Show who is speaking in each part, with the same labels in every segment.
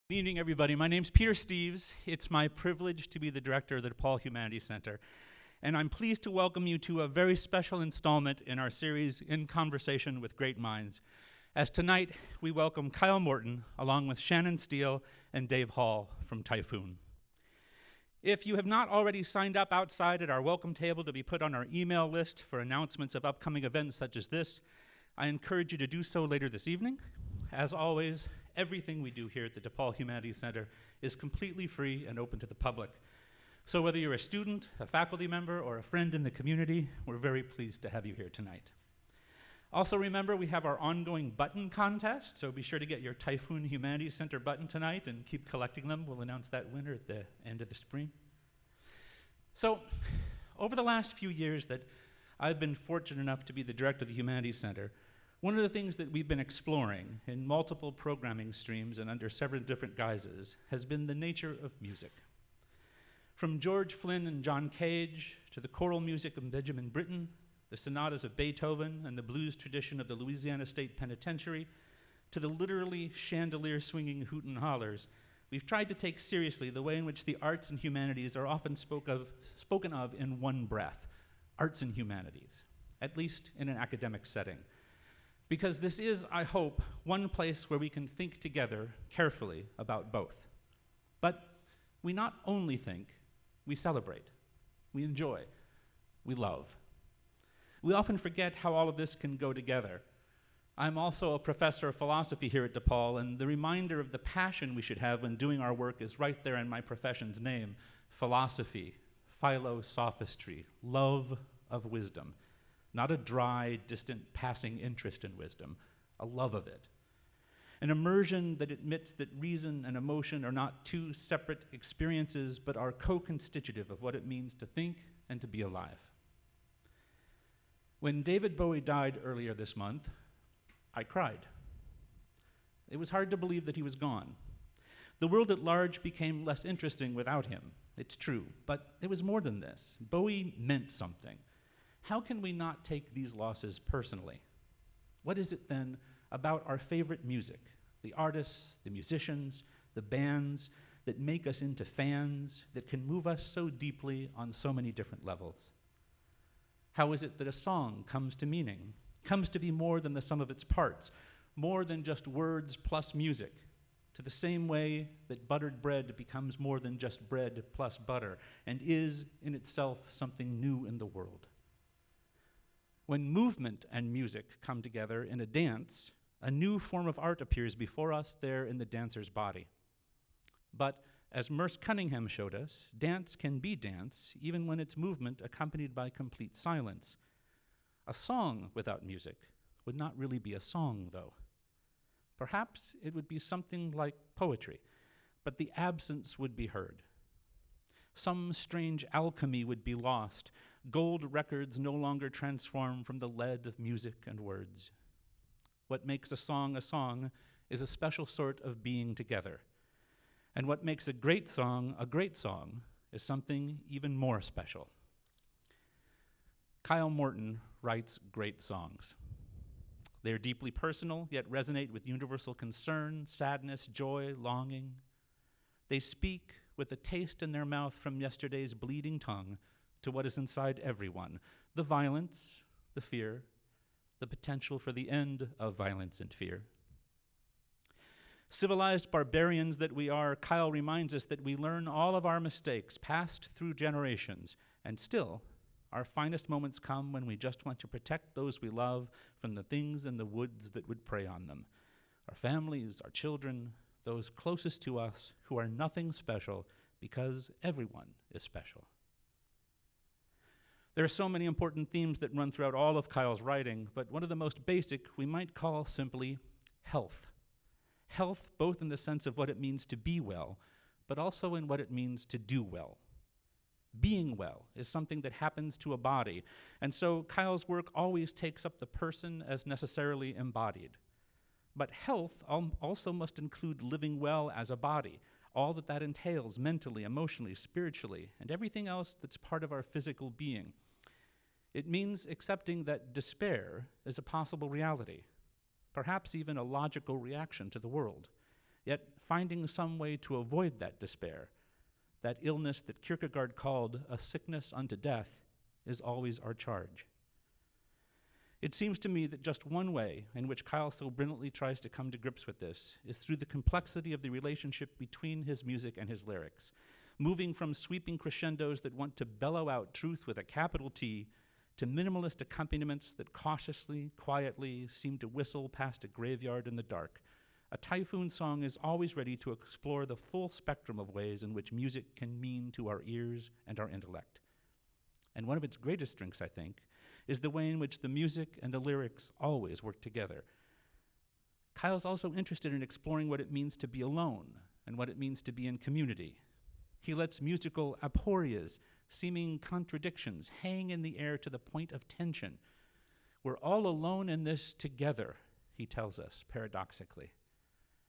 Speaker 1: Good evening, everybody. My name's Peter Steeves. It's my privilege to be the director of the DePaul Humanities Center, and I'm pleased to welcome you to a very special installment in our series, In Conversation with Great Minds, as tonight we welcome Kyle Morton, along with Shannon, Steele, and Dave Hall from Typhoon. If you have not already signed up outside at our welcome table to be put on our email list for announcements of upcoming events such as this, I encourage you to do so later this evening. As always, everything we do here at the DePaul Humanities Center is completely free and open to the public. So whether you're a student, a faculty member, or a friend in the community, we're very pleased to have you here tonight. Also remember, we have our ongoing button contest, so be sure to get your Typhoon Humanities Center button tonight and keep collecting them. We'll announce that winner at the end of the spring. So, over the last few years that I've been fortunate enough to be the director of the Humanities Center, one of the things that we've been exploring in multiple programming streams and under several different guises has been the nature of music. From George Flynn and John Cage to the choral music of Benjamin Britten, the sonatas of Beethoven and the blues tradition of the Louisiana State Penitentiary, to the literally chandelier-swinging hoot and hollers, we've tried to take seriously the way in which the arts and humanities are often spoken of in one breath, arts and humanities, at least in an academic setting. Because this is, I hope, one place where we can think together carefully about both. But we not only think, we celebrate, we enjoy, we love. We often forget how all of this can go together. I'm also a professor of philosophy here at DePaul, and the reminder of the passion we should have when doing our work is right there in my profession's name: philosophy, philosophistry, love of wisdom. Not a dry, distant, passing interest in wisdom, a love of it. An immersion that admits that reason and emotion are not two separate experiences, but are co-constitutive of what it means to think and to be alive. When David Bowie died earlier this month, I cried. It was hard to believe that he was gone. The world at large became less interesting without him, it's true, but it was more than this. Bowie meant something. How can we not take these losses personally? What is it then about our favorite music, the artists, the musicians, the bands that make us into fans, that can move us so deeply on so many different levels? How is it that a song comes to meaning, comes to be more than the sum of its parts, more than just words plus music, to the same way that buttered bread becomes more than just bread plus butter, and is in itself something new in the world? When movement and music come together in a dance, a new form of art appears before us there in the dancer's body. But as Merce Cunningham showed us, dance can be dance even when it's movement accompanied by complete silence. A song without music would not really be a song, though. Perhaps it would be something like poetry, but the absence would be heard. Some strange alchemy would be lost. Gold records no longer transform from the lead of music and words. What makes a song is a special sort of being together. And what makes a great song is something even more special. Kyle Morton writes great songs. They are deeply personal, yet resonate with universal concern, sadness, joy, longing. They speak with a taste in their mouth from yesterday's bleeding tongue to what is inside everyone: the violence, the fear, the potential for the end of violence and fear. Civilized barbarians that we are, Kyle reminds us that we learn all of our mistakes passed through generations, and still, our finest moments come when we just want to protect those we love from the things in the woods that would prey on them. Our families, our children, those closest to us who are nothing special, because everyone is special. There are so many important themes that run throughout all of Kyle's writing, but one of the most basic we might call simply health. Health both in the sense of what it means to be well, but also in what it means to do well. Being well is something that happens to a body, and so Kyle's work always takes up the person as necessarily embodied. But health also must include living well as a body, all that entails mentally, emotionally, spiritually, and everything else that's part of our physical being. It means accepting that despair is a possible reality, perhaps even a logical reaction to the world. yet finding some way to avoid that despair, that illness that Kierkegaard called a sickness unto death, is always our charge. It seems to me that just one way in which Kyle so brilliantly tries to come to grips with this is through the complexity of the relationship between his music and his lyrics, moving from sweeping crescendos that want to bellow out truth with a capital T to minimalist accompaniments that cautiously, quietly seem to whistle past a graveyard in the dark. A Typhoon song is always ready to explore the full spectrum of ways in which music can mean to our ears and our intellect. And one of its greatest strengths, I think, is the way in which the music and the lyrics always work together. Kyle's also interested in exploring what it means to be alone and what it means to be in community. He lets musical aporias, seeming contradictions, hang in the air to the point of tension. We're all alone in this together, he tells us, paradoxically.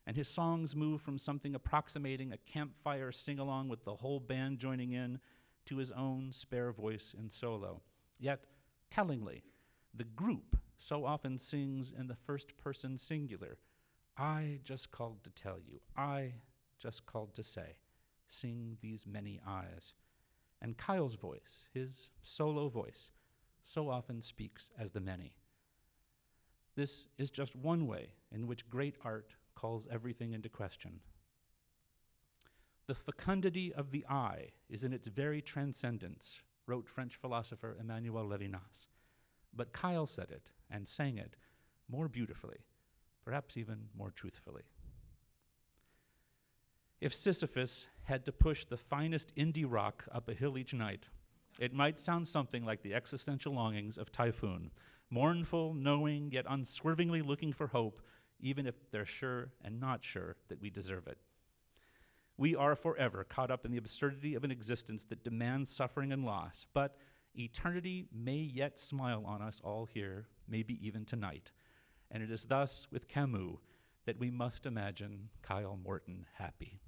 Speaker 1: And his songs move from something approximating a campfire sing-along with the whole band joining in to his own spare voice in solo. Yet, tellingly, the group so often sings in the first-person singular. I just called to tell you. I just called to say. Sing these many eyes. And Kyle's voice, his solo voice, so often speaks as the many. This is just one way in which great art calls everything into question. The fecundity of the I is in its very transcendence, wrote French philosopher Emmanuel Levinas. But Kyle said it and sang it more beautifully, perhaps even more truthfully. If Sisyphus had to push the finest indie rock up a hill each night, it might sound something like the existential longings of Typhoon, mournful, knowing, yet unswervingly looking for hope, even if they're sure and not sure that we deserve it. We are forever caught up in the absurdity of an existence that demands suffering and loss, but eternity may yet smile on us all here, maybe even tonight. And it is thus with Camus that we must imagine Kyle Morton happy.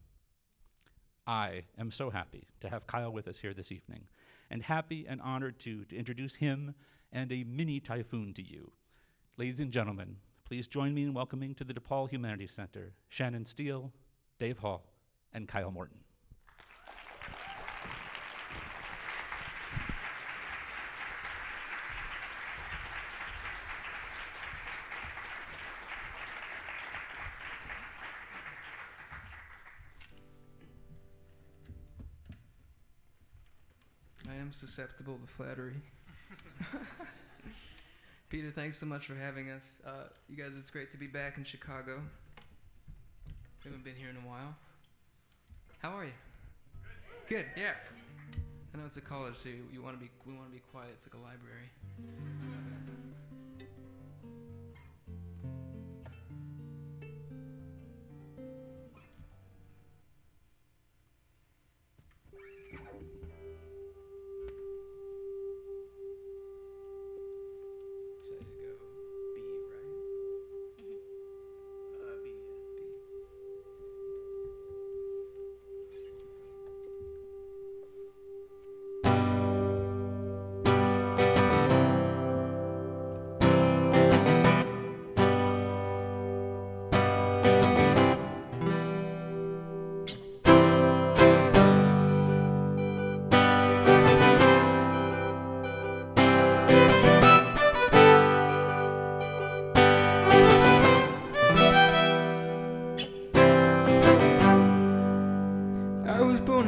Speaker 1: I am so happy to have Kyle with us here this evening, and happy and honored to introduce him and a mini Typhoon to you. Ladies and gentlemen, please join me in welcoming to the DePaul Humanities Center, Shannon Steele, Dave Hall, and Kyle Morton.
Speaker 2: I am susceptible to flattery. Peter, thanks so much for having us. You guys, it's great to be back in Chicago. We haven't been here in a while. How are you? Good. Yeah. I know it's a college, so we want to be quiet. It's like a library.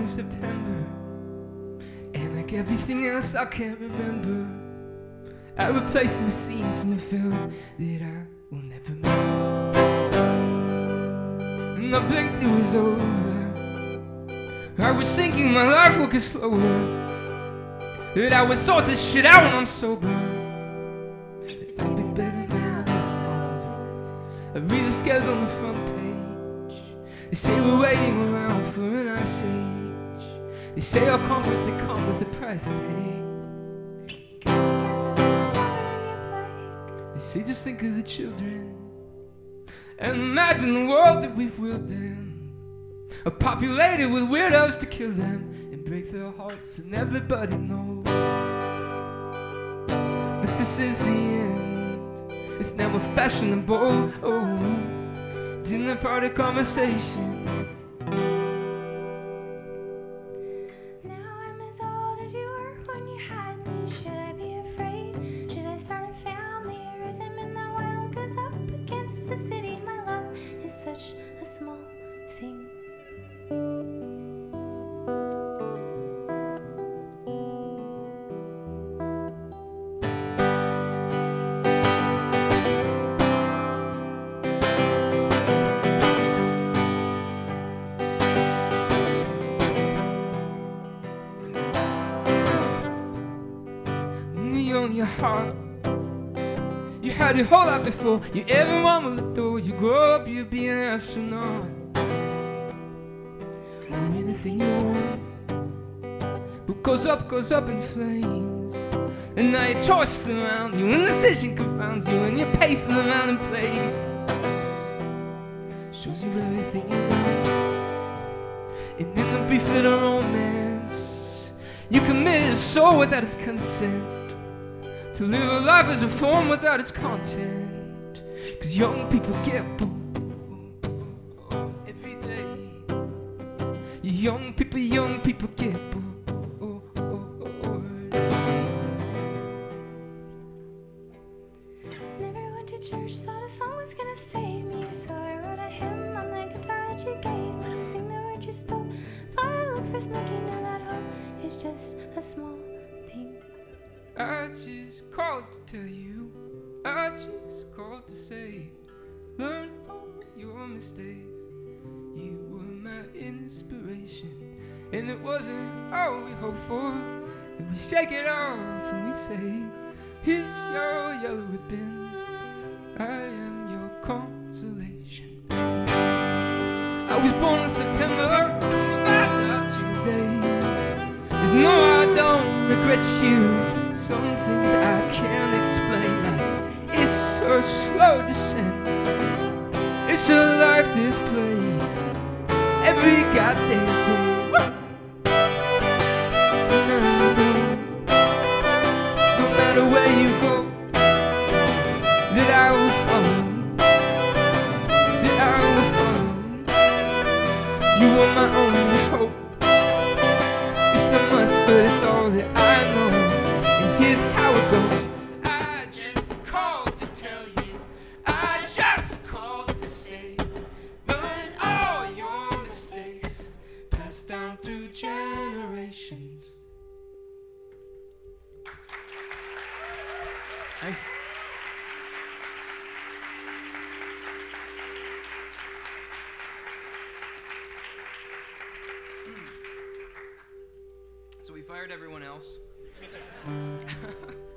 Speaker 2: September, and like everything else I can't remember, I replaced it with scenes from a film that I will never make. And I blinked, it was over. I was thinking my life would get slower, that I would sort this shit out when I'm sober. That I'll be better now that I'm older. I read the scales on the front page. They say we're waiting around for an ice age. They say our conference they come with a price tag. They say just think of the children and imagine the world that we've willed them, populated with weirdos to kill them and break their hearts, and everybody knows that this is the end. It's never fashionable. Oh, dinner party conversation.
Speaker 3: Now I'm as old as you were when you had me. Should I be afraid? Should I start a family? Or is I'm in the wild? 'Cause up against the city, my love is such a small thing.
Speaker 2: Your heart, you had your whole life before you ever want with the door. You grow up, you'll be an astronaut, or anything you want. What goes up in flames, and now your choices around you, and decision confounds you, and you're pacing around in place. Shows you everything you want, and in the brief little romance, you committed a soul without its consent. To live a life as a form without its content. 'Cause young people get bored every day. Young people get bored.
Speaker 3: Never went to church, thought a song was gonna save me. So I wrote a hymn on the guitar that you gave me. Sing the words you spoke, thought I looked for smoke. You know that hope is just a small thing.
Speaker 2: I just called to tell you, I just called to say, learn all your mistakes. You were my inspiration, and it wasn't all we hoped for. And we shake it off and we say, here's your yellow ribbon, I am your consolation. I was born in September, about today. There's no, I don't regret you. Some things I can't explain, like it's a slow descent. It's a life displays every goddamn day. No matter where you go, that I will follow, that I will follow. You are my only hope. It's not much, but it's all that I know. Here's how it goes. I just called to tell you, I just called to say, learn all your mistakes, passed down through generations. Thank you. So we fired everyone else.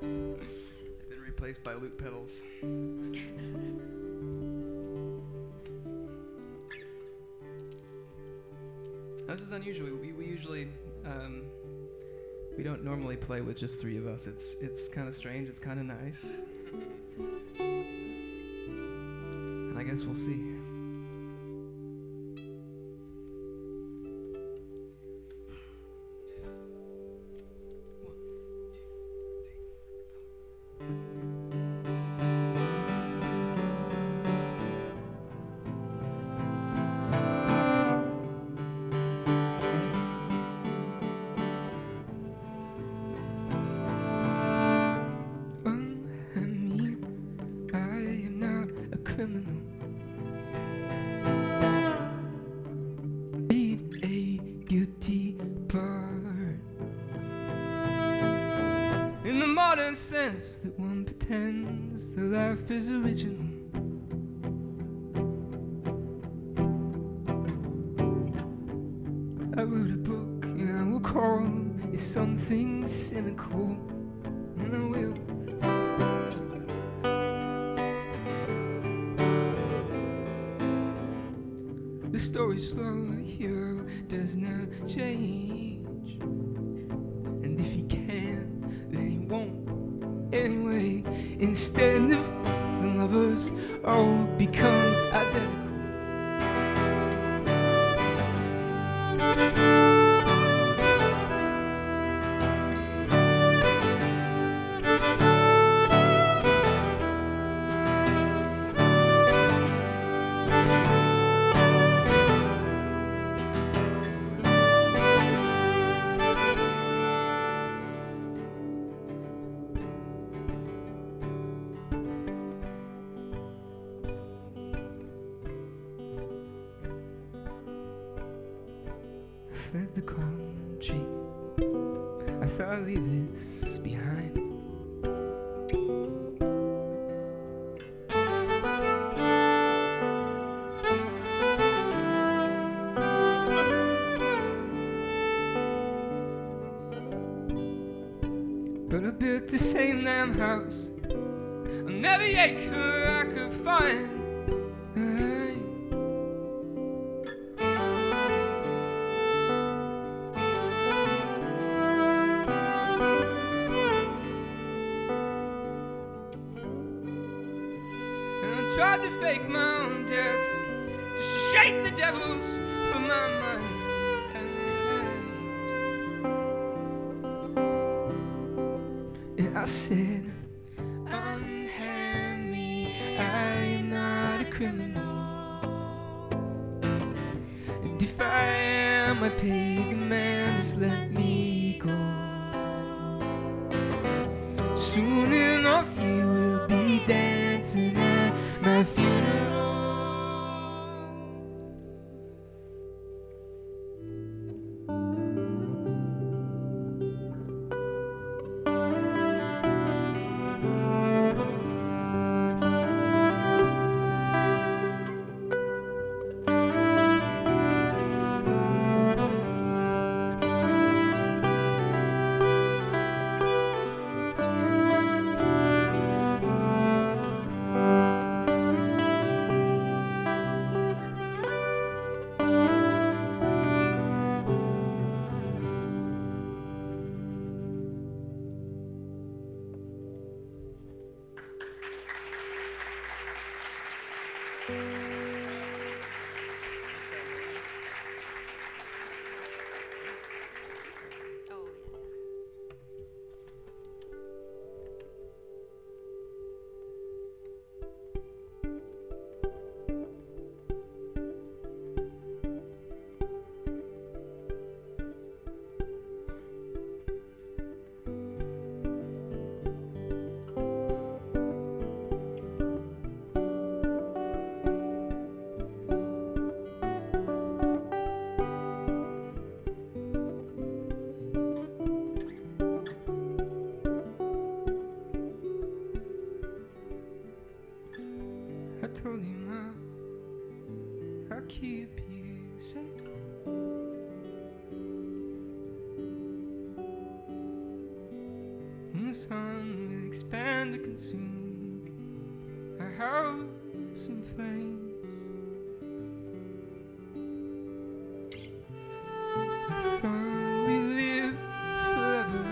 Speaker 2: They've been replaced by loop pedals. This is unusual. We usually we don't normally play with just three of us. It's kind of strange. It's kind of nice. And I guess we'll see. That one pretends that life is original. I wrote a book and I will call it something cynical, and I will. The story's slow, the hero does not change, and if he can, then he won't. Anyway, instead of friends and lovers all become identical. fled the country. I thought I'd leave this behind. But I built the same damn house on every acre I could find. And I tried to fake my own death just to shake the devils from my mind. And I said, unhand me, I'm not a criminal. And if I am, I paid the man, just let me go. Soon enough you will be dancing at my funeral. I told you, Ma, I'll keep you safe. And the sun will expand to consume our house in flames. I thought we lived forever,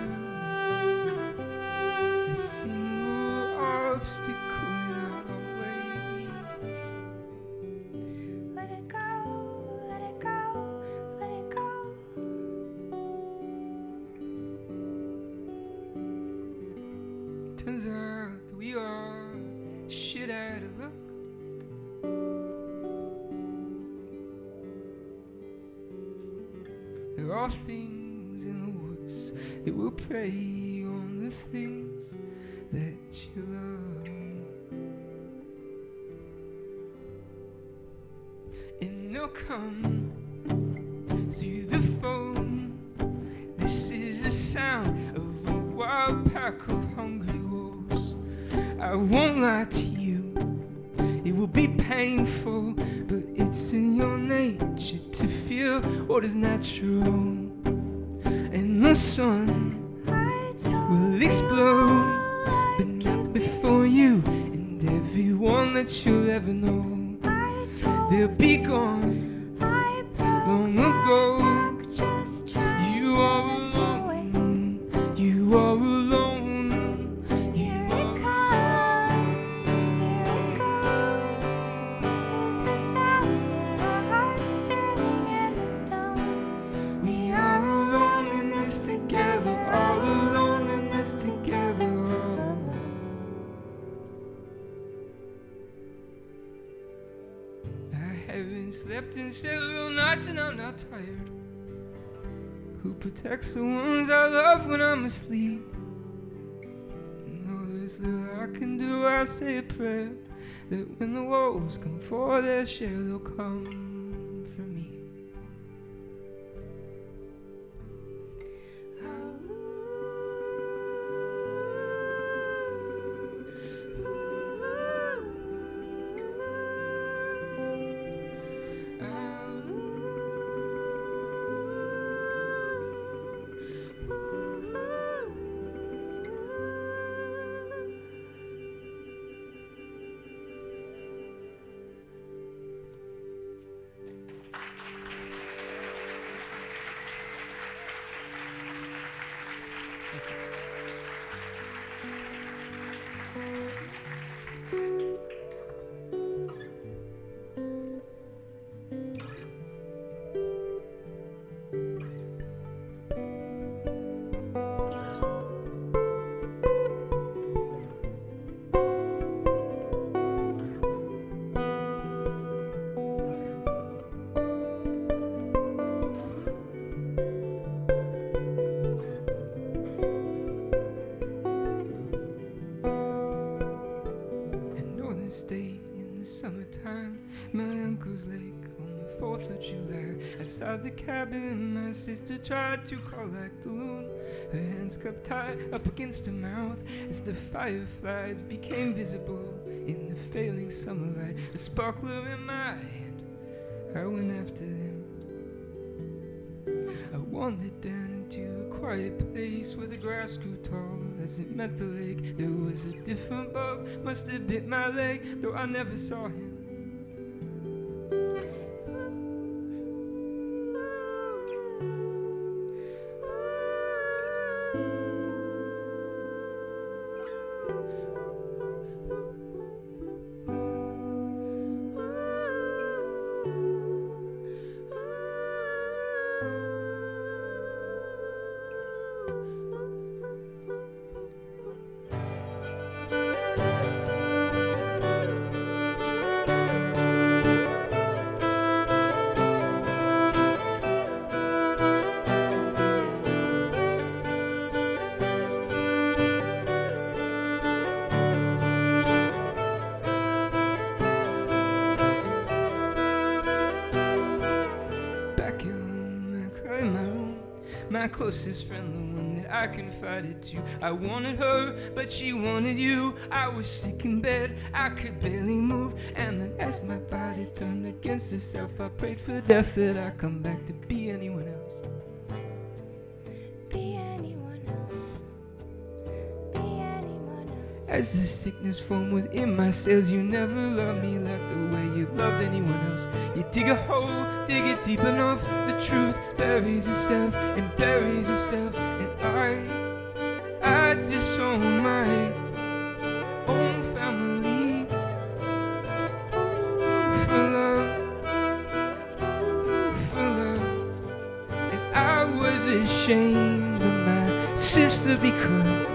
Speaker 2: a single obstacle in our way.
Speaker 3: Let it go, let it go, let it go.
Speaker 2: Turns out that we are shit out of luck. There are things in the woods that will prey on the things that you love. And they'll come through the phone. This is the sound of a wild pack of hungry wolves. I won't lie to you, it will be painful, but it's in your nature to feel what is natural. And the sun will explode, but not before you and everyone that you'll ever know. They'll be gone long ago. You are alone, you are alone.
Speaker 3: Here it comes, here it goes. This is the sound of our hearts turning into stone.
Speaker 2: We are alone in this together, all alone in this together. I haven't slept in several nights and I'm not tired. Who protects the ones I love when I'm asleep? And all this little I can do, I say a prayer that when the wolves come for their share, they'll come for me. State in the summertime, my uncle's lake on the 4th of July. Outside the cabin, my sister tried to call like the loon, her hands cupped tight up against her mouth as the fireflies became visible in the failing summer light. A sparkler in my hand, I went after them. I wandered down into a quiet place where the grass grew tall as it met the lake. There was a different bug, must have bit my leg, though I never saw him. My closest friend, the one that I confided to. I wanted her, but she wanted you. I was sick in bed, I could barely move. And then as my body turned against itself, I prayed for death, that I come back to be anyone else.
Speaker 3: Be anyone else. Be anyone else.
Speaker 2: As the sickness formed within my cells, you never loved me like the way you loved anyone else. You dig a hole, dig it deep enough, the truth buries itself and buries itself. And I disown my own family. For love, for love. And I was ashamed of my sister because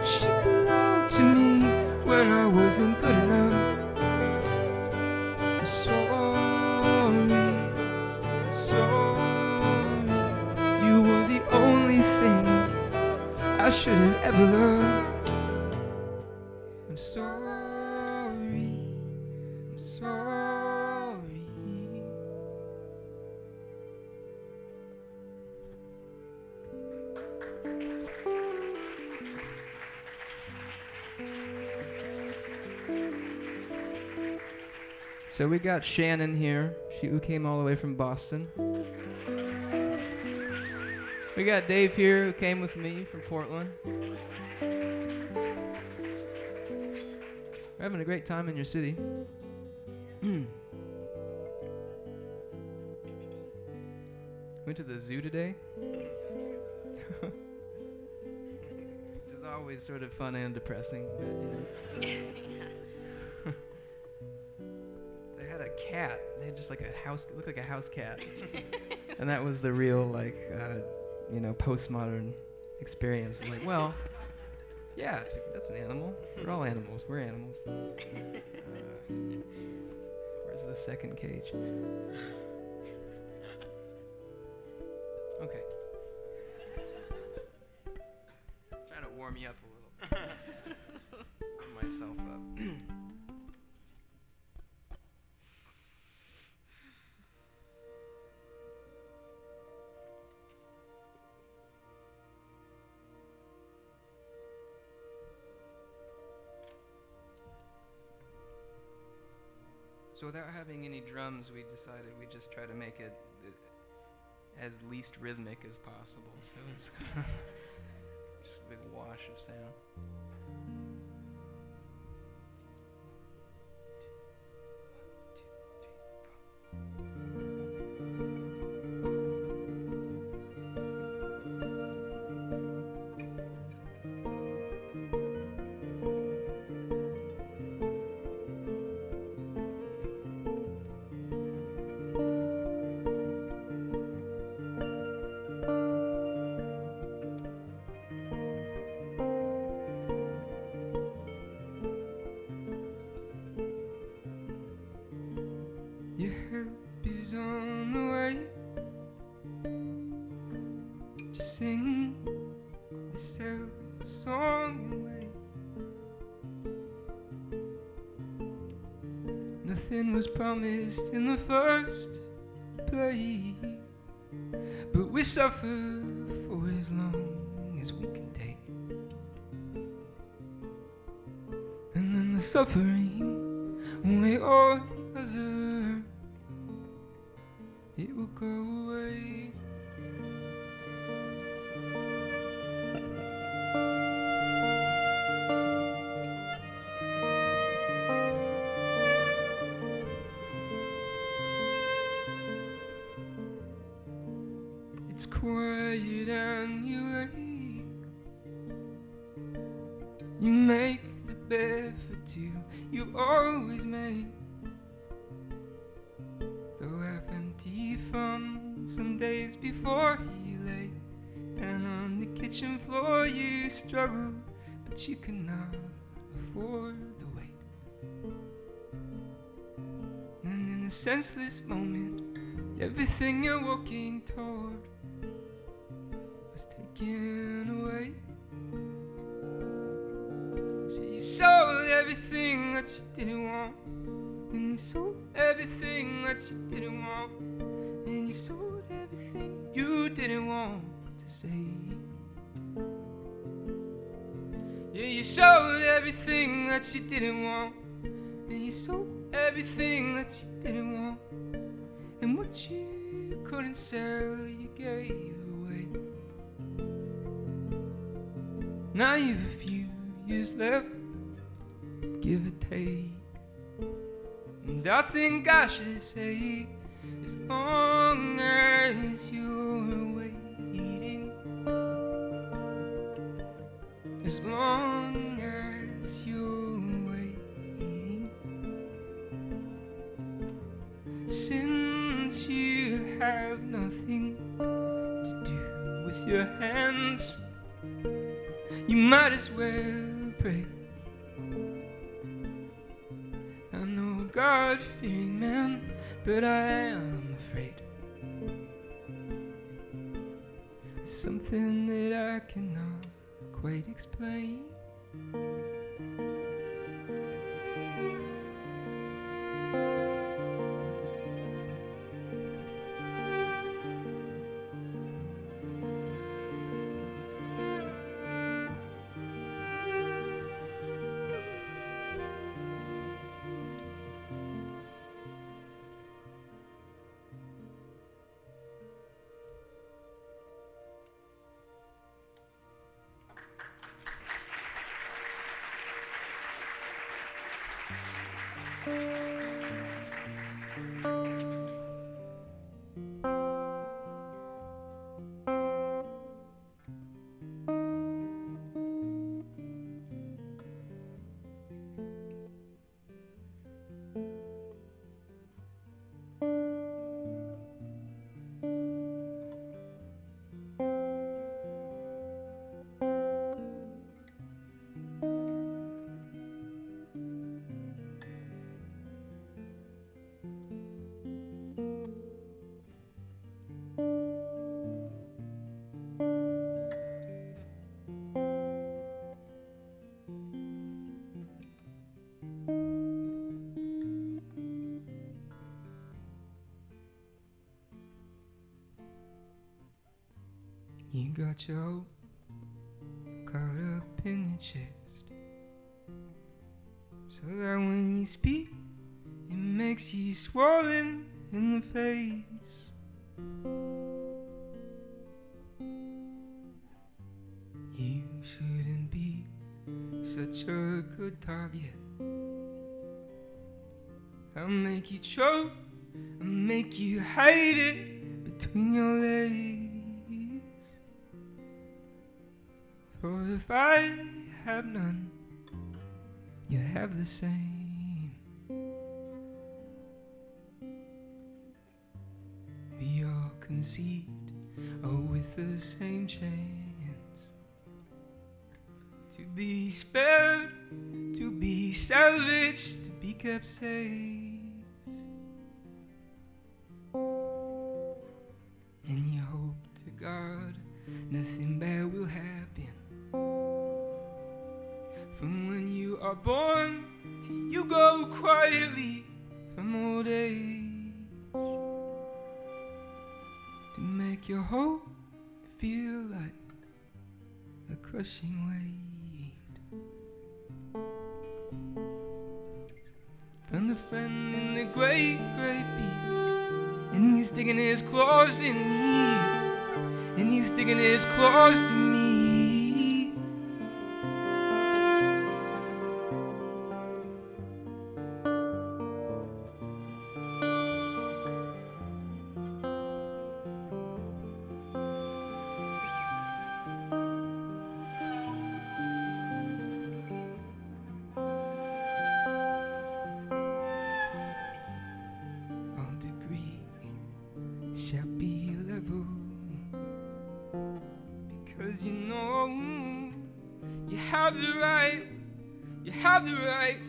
Speaker 2: she belonged to me when I wasn't good enough. I should have ever loved. I'm sorry, I'm sorry. So we got Shannon here, who came all the way from Boston. We got Dave here, who came with me from Portland. We're having a great time in your city. Went to the zoo today. Which is always sort of fun and depressing. But, you know. They had a cat. They had just like a house, looked like a house cat. And that was the real, like, postmodern experience. It's like, well, yeah, that's an animal. We're all animals. We're animals. Where's the second cage? Okay. Trying to warm you up a little. Warm myself up. So without having any drums, we decided we'd just try to make it as least rhythmic as possible. So it's just a big wash of sound. away. Just sing the same song and wait. Nothing was promised in the first place, but we suffer for as long as we can take. And then the suffering will weigh all the other. It will go away. It's quiet and you wake. You make the bed for two, you always make. Though half empty from some days before he lay. And on the kitchen floor you struggle, but you cannot afford the wait. And in a senseless moment, everything you're walking toward was taken away. So you sold everything that you didn't want, and you sold everything that you didn't want, and you sold everything you didn't want to say. Yeah, you sold everything that you didn't want, and you sold everything that you didn't want, and what you couldn't sell you gave away. Now you've a few years left, give or take, and I think I should say, as long as you're waiting, as long as you're waiting, since you have nothing to do with your hands, you might as well pray. I know God-fearing man, but I am afraid. It's something that I cannot quite explain. You got your hope caught up in your chest, so that when you speak, it makes you swollen in the face. You shouldn't be such a good target. I'll make you choke, I'll make you hide it between your legs. For if I have none, you have the same. We all conceived, with the same chance, to be spared, to be salvaged, to be kept safe. nothing bad will happen. From when you are born till you go quietly from old age, to make your hope feel like a crushing weight. Found a friend in the great, great beast, and he's sticking his claws in me, and he's sticking his claws in me. All degrees shall be level, because you know you have the right, you have the right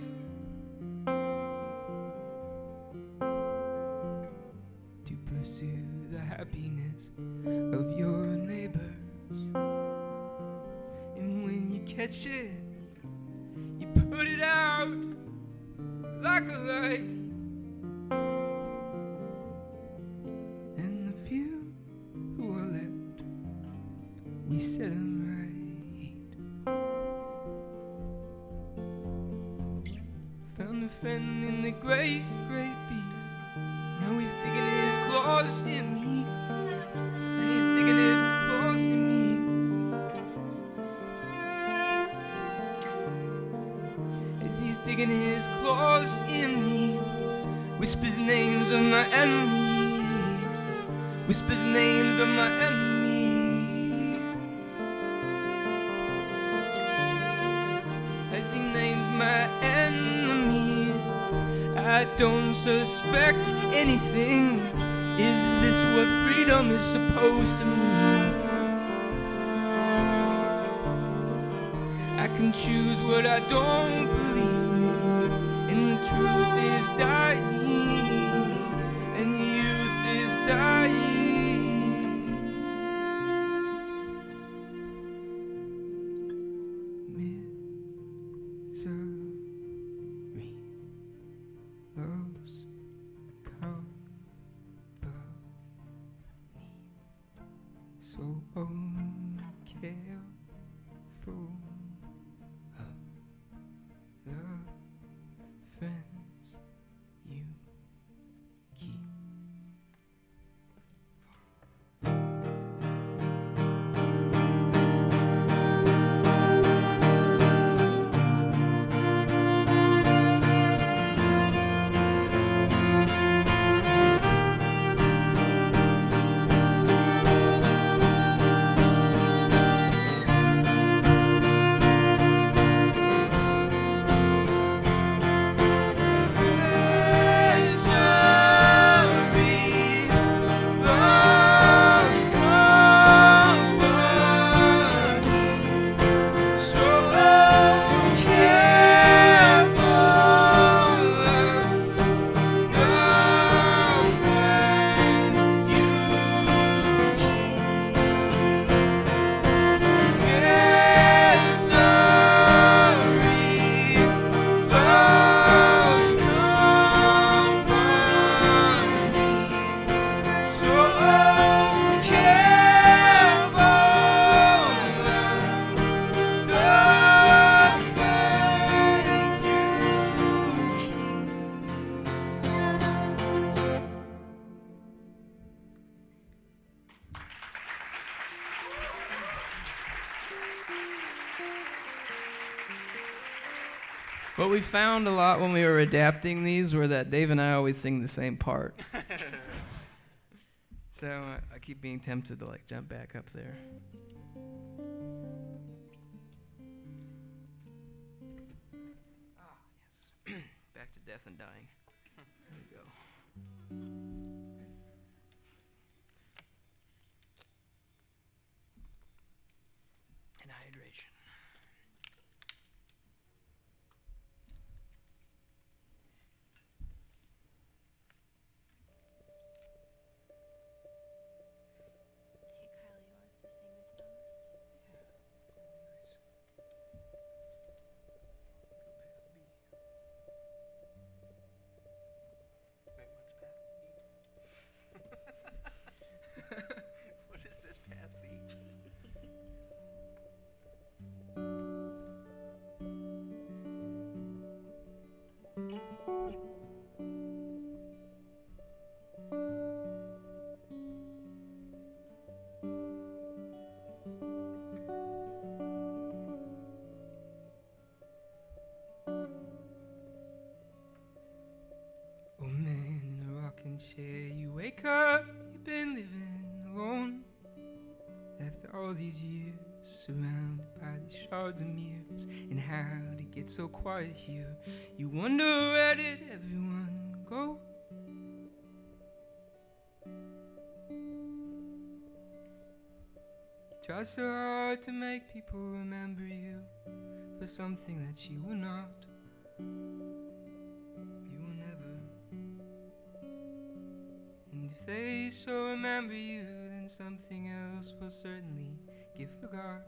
Speaker 2: to pursue the happiness of your neighbors. And when you catch it, you put it out like a light. And the few who are left, we set 'em right. Found a friend in the great, great beast. Now he's sticking his claws in me, and he's sticking his claws in me. As he's sticking his claws in me, whispers the names of my enemies, whispers the names of my enemies. As he names my enemies, I don't suspect anything. Is this what freedom is supposed to mean? I can choose what I don't believe in, and the truth is dying, and the youth is dying. Misery loves company, so careful of the friends you keep. What we found a lot when we were adapting these were that Dave and I always sing the same part. So I keep being tempted to like jump back up there. Ah, yes. Back to death and dying. There we go. And hydration.
Speaker 3: Hey, Kyle, you want us to sing with them?
Speaker 2: all these years, surrounded by these shards and mirrors, and how did it get so quiet here? You wonder, where did everyone go? You try so hard to make people remember you for something that you were not. You were never. And if they so remember you, then something else will certainly get forgot.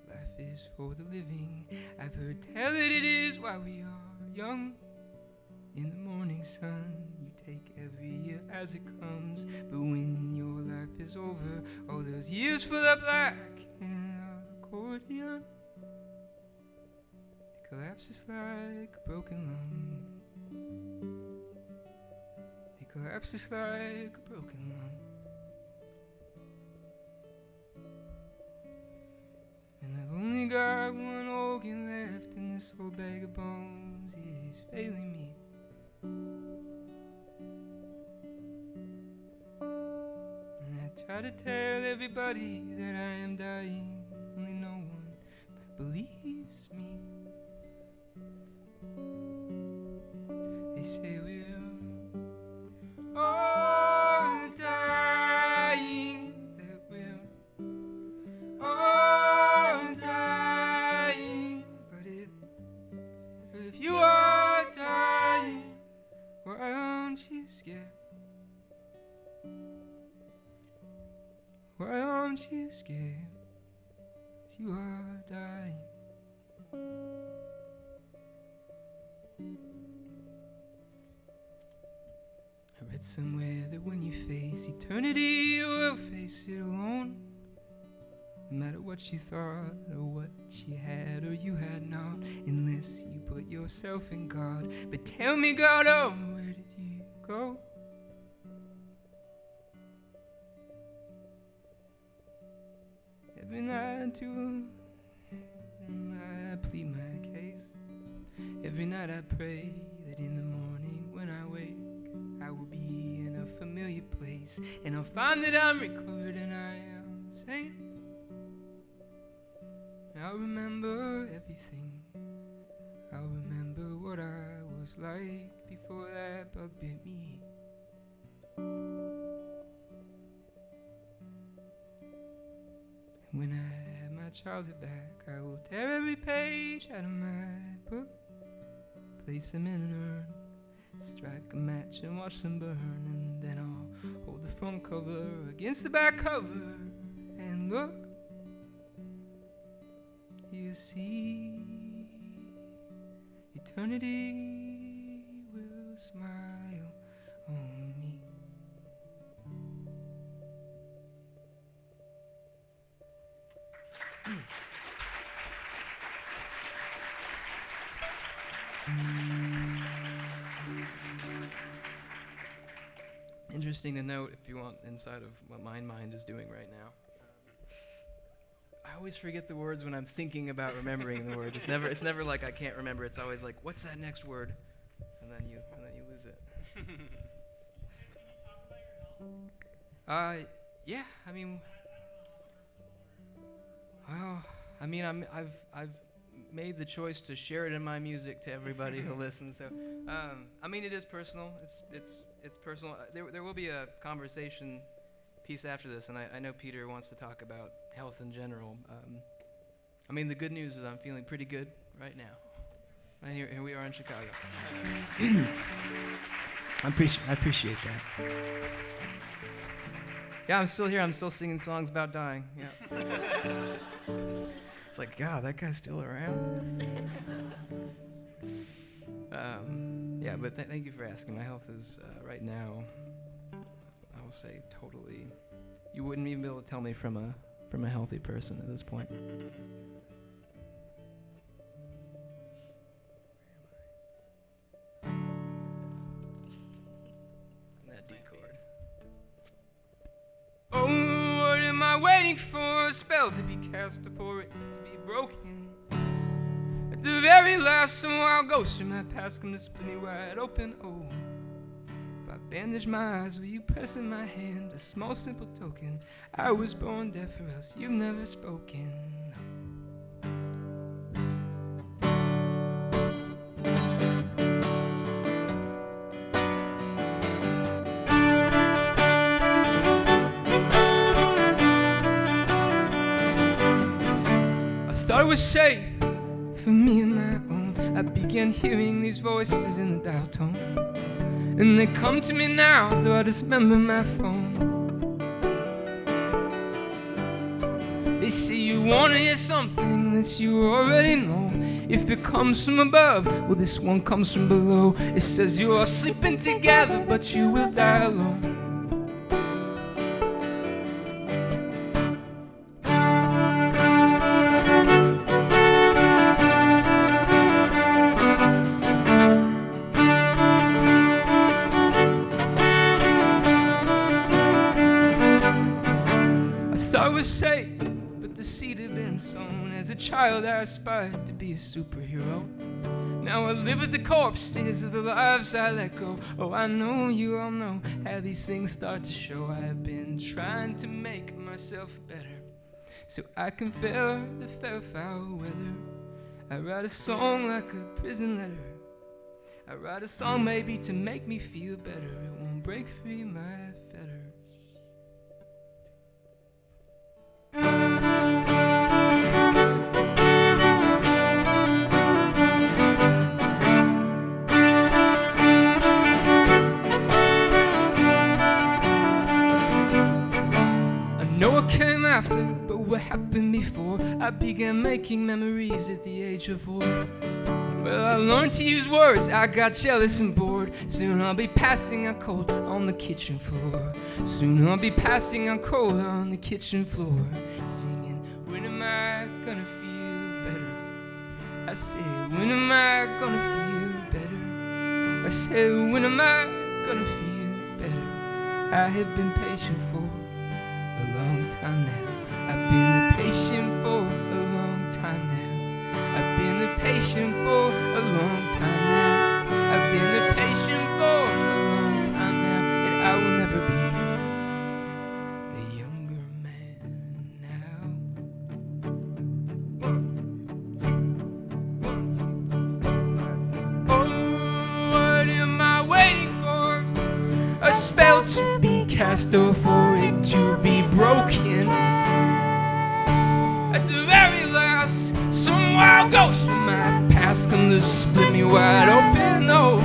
Speaker 2: Life is for the living. I've heard tell that it is while we are young. In the morning sun, you take every year as it comes. But when your life is over, all those years full of black and accordion, it collapses like a broken lung. It collapses like a broken lung. And I've only got one organ left, and this whole bag of bones is failing me. And I try to tell everybody that I am dying, only no one believes me. They say we're all dying, that we're all dying. But if you are dying, why aren't you scared? Why aren't you scared? 'Cause you are dying. I read somewhere that when you face eternity, you will face it alone. No matter what you thought, or what you had, or you had not, unless you put yourself in God. But tell me, God, oh, where did you go? Every night I plead my case. Every night I pray that in the morning when I wake, I will be in a familiar place, and I'll find that I'm recovered and I am sane. I'll remember everything. I'll remember what I was like before that bug bit me. When I have my childhood back, I will tear every page out of my book, place them in an urn, strike a match and watch them burn, and then I'll hold the front cover against the back cover and look. You see, eternity will smile on me. Interesting to note, if you want insight of what my mind is doing right now. I always forget the words when I'm thinking about remembering the words. It's never like I can't remember. It's always like, what's that next word? And then you lose it. Yeah. I've made the choice to share it in my music to everybody who listens. So, it is personal. It's personal. There will be a conversation piece after this, and I know Peter wants to talk about health in general. The good news is I'm feeling pretty good right now. Right here we are in Chicago. I appreciate that. Yeah, I'm still here. I'm still singing songs about dying. Yeah. It's like, God, that guy's still around. But thank you for asking. My health is right now, I will say, totally. You wouldn't even be able to tell me from a healthy person at this point. That D chord. Oh, what am I waiting for? A spell to be cast, for it to be broken. At the very last, some wild ghost from my past come to split me wide open. Oh, if I bandage my eyes, will you press in my hand a small simple token? I was born deaf or else you've never spoken. I thought it was safe for me and my own. I began hearing these voices in the dial tone, and they come to me now, though I dismember my phone. They say you wanna hear something that you already know. If it comes from above, well, this one comes from below. It says you are sleeping together, but you will die alone. Safe, but the seed had been sown. As a child I aspired to be a superhero. Now I live with the corpses of the lives I let go. Oh, I know you all know how these things start to show. I have been trying to make myself better, so I can fare the fair foul weather. I write a song like a prison letter. I write a song maybe to make me feel better. It won't break free my fetters. What came after, but what happened before? I began making memories at the age of 4. Well, I learned to use words, I got jealous and bored. Soon I'll be passing out cold on the kitchen floor. Soon I'll be passing out cold on the kitchen floor, singing, when am I gonna feel better? I said, when am I gonna feel better? I said, when am I gonna feel better? I have been patient for a long time now. I've been patient for a long time now. I've been patient for a long time now. I've been patient for a long time now, and I will never be a younger man now. 1, 2, 3, 4, 5, 6. Oh, what am I waiting for? A spell to be cast or for it to be broken. At the very last, some wild ghost from my past come to split me wide open. Oh,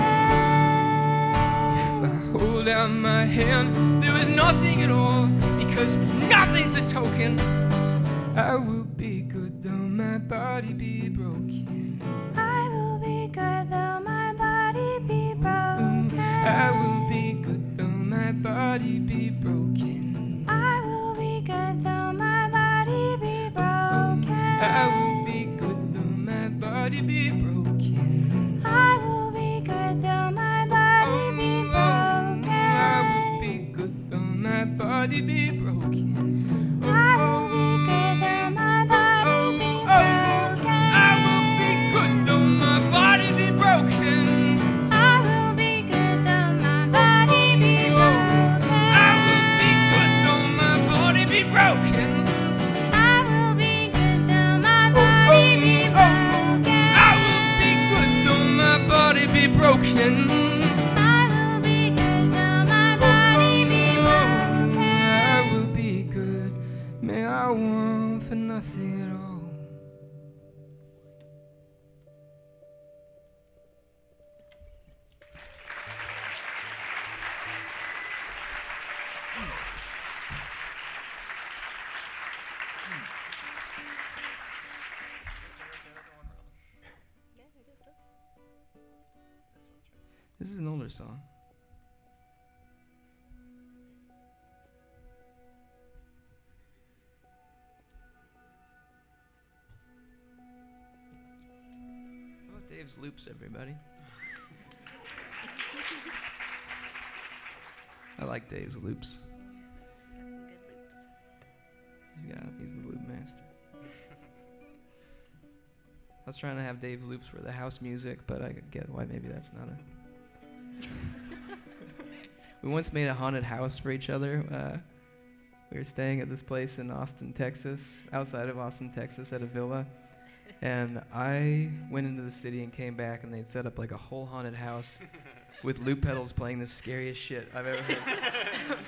Speaker 2: if I hold out my hand, there is nothing at all, because nothing's a token. I will be good though my body be broken.
Speaker 3: I will be good though my body be broken.
Speaker 2: I will be good though my body be broken.
Speaker 3: I will be good though my body be broken.
Speaker 2: I will be good though my body be broken.
Speaker 3: I will be good though my body be broken.
Speaker 2: I will be good though my body be broken.
Speaker 3: I will be good though my body be broken.
Speaker 2: I will be good though my body be broken.
Speaker 3: I will be good though my body be broken.
Speaker 2: I will be good though my body be broken.
Speaker 3: I will be good though my body be broken.
Speaker 2: I will be good though my body be broken.
Speaker 3: I will be good though my body be broken.
Speaker 2: I will be good. May I want for nothing at all. This is an older song. How about Dave's loops, everybody? I like Dave's loops.
Speaker 4: Got some good loops.
Speaker 2: He's the loop master. I was trying to have Dave's loops for the house music, but I get why maybe that's not a... We once made a haunted house for each other. We were staying at this place in Austin, Texas, outside of Austin, Texas, at a villa. And I went into the city and came back, and they'd set up like a whole haunted house with loop pedals playing the scariest shit I've ever heard.
Speaker 4: It was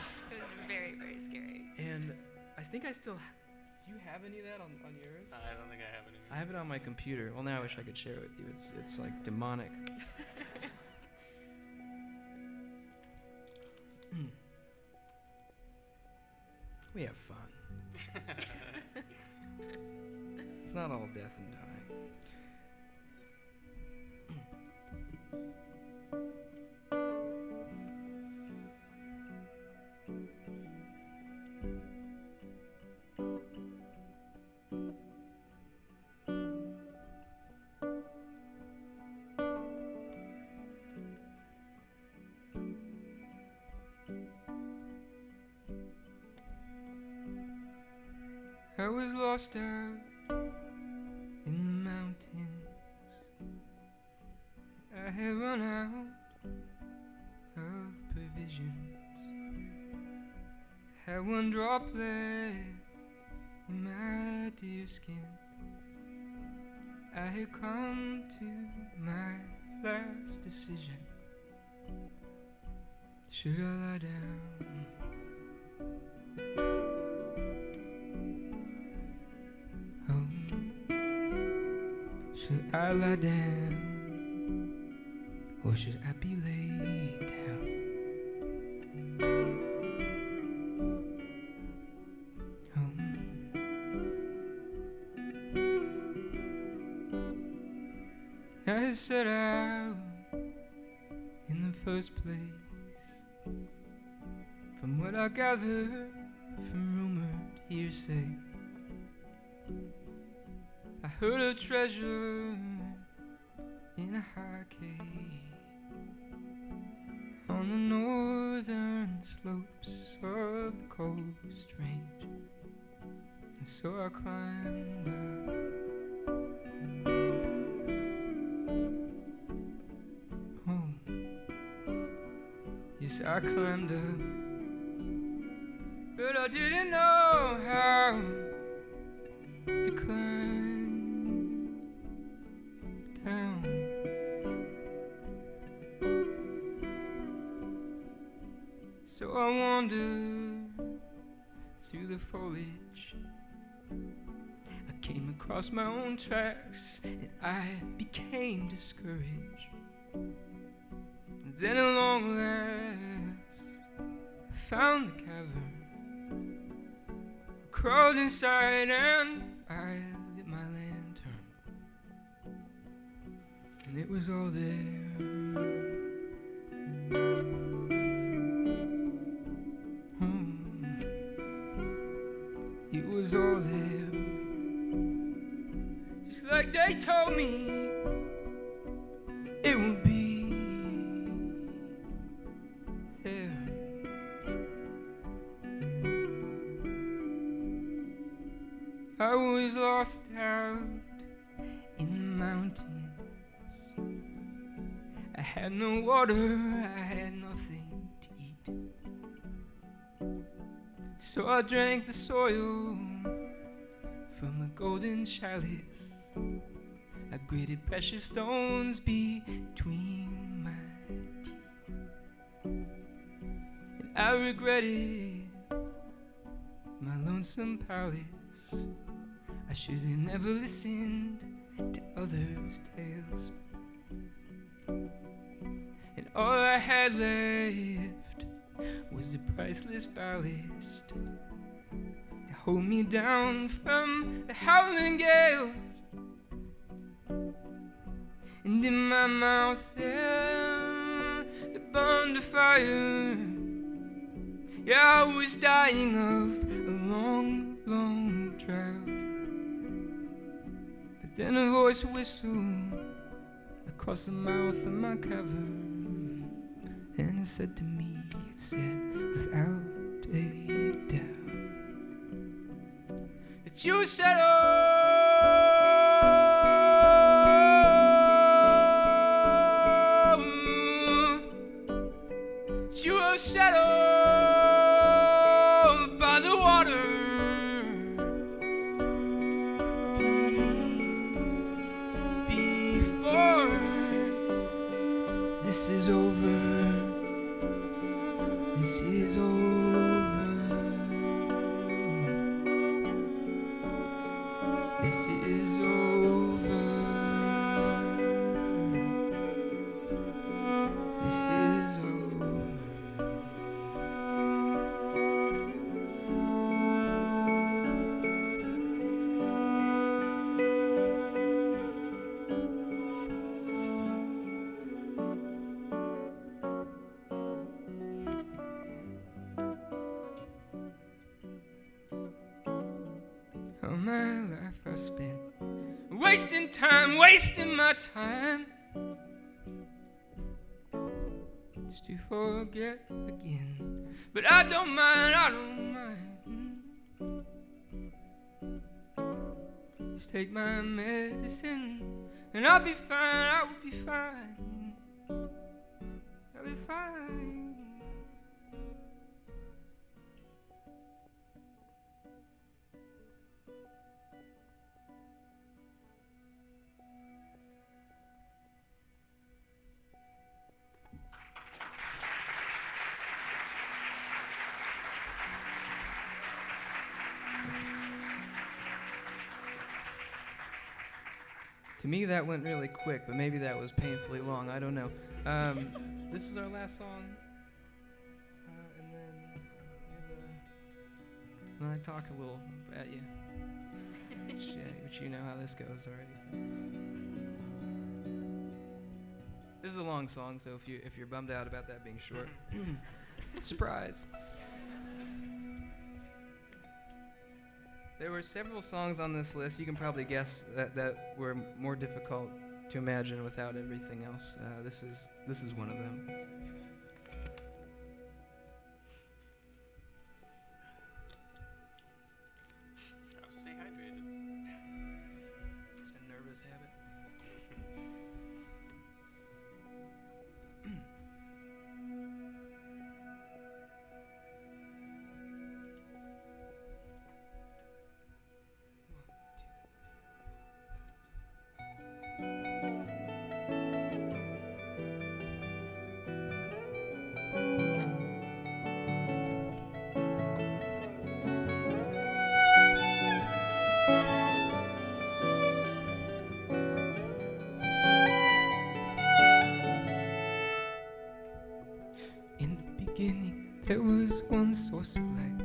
Speaker 4: very, very scary.
Speaker 2: And I think I still... Do you have any of that on yours?
Speaker 5: I don't think I have any.
Speaker 2: I have it on my computer. Well, now I wish I could share it with you. It's like demonic. We have fun. It's not all death and dying. I was lost out in the mountains. I had run out of provisions. Had one drop left in my dear skin. I had come to my last decision. Should I lie down? Should I lie down, or should I be laid down? I set out in the first place, from what I gathered from rumored hearsay. I heard of treasure in a high cave on the northern slopes of the coast range, and so I climbed up. Oh, yes, I climbed up, but I didn't know how to climb down. So I wandered through the foliage. I came across my own tracks, and I became discouraged. And then at long last I found the cavern, crawled inside, and I lit my lantern. And it was all there. It was all there. Just like they told me it would be there. I was lost out in the mountains. I had no water, I had nothing to eat. So I drank the soil from a golden chalice. I grated precious stones between my teeth. And I regretted my lonesome palace. I should have never listened to others' tales. And all I had left was a priceless ballast to hold me down from the howling gales. And in my mouth there burned a fire. Yeah, I was dying of a long, long drought. But then a voice whistled across the mouth of my cavern, and it said to me, it said without a doubt, that you that you were shadowed by the water. Before this is over, this is over, this is over, this is over. All my life I spent wasting time, wasting my time, just to forget again. But I don't mind, I don't mind. Just take my medicine and I'll be fine, I will be fine, I'll be fine. To me, that went really quick, but maybe that was painfully long. I don't know. This is our last song. And then I talk a little at you. Which you know how this goes already. So. This is a long song, so if you're bummed out about that being short, surprise. There were several songs on this list. You can probably guess that were more difficult to imagine without everything else. This is one of them.
Speaker 5: Stay hydrated.
Speaker 2: It's a nervous habit. There was one source of light,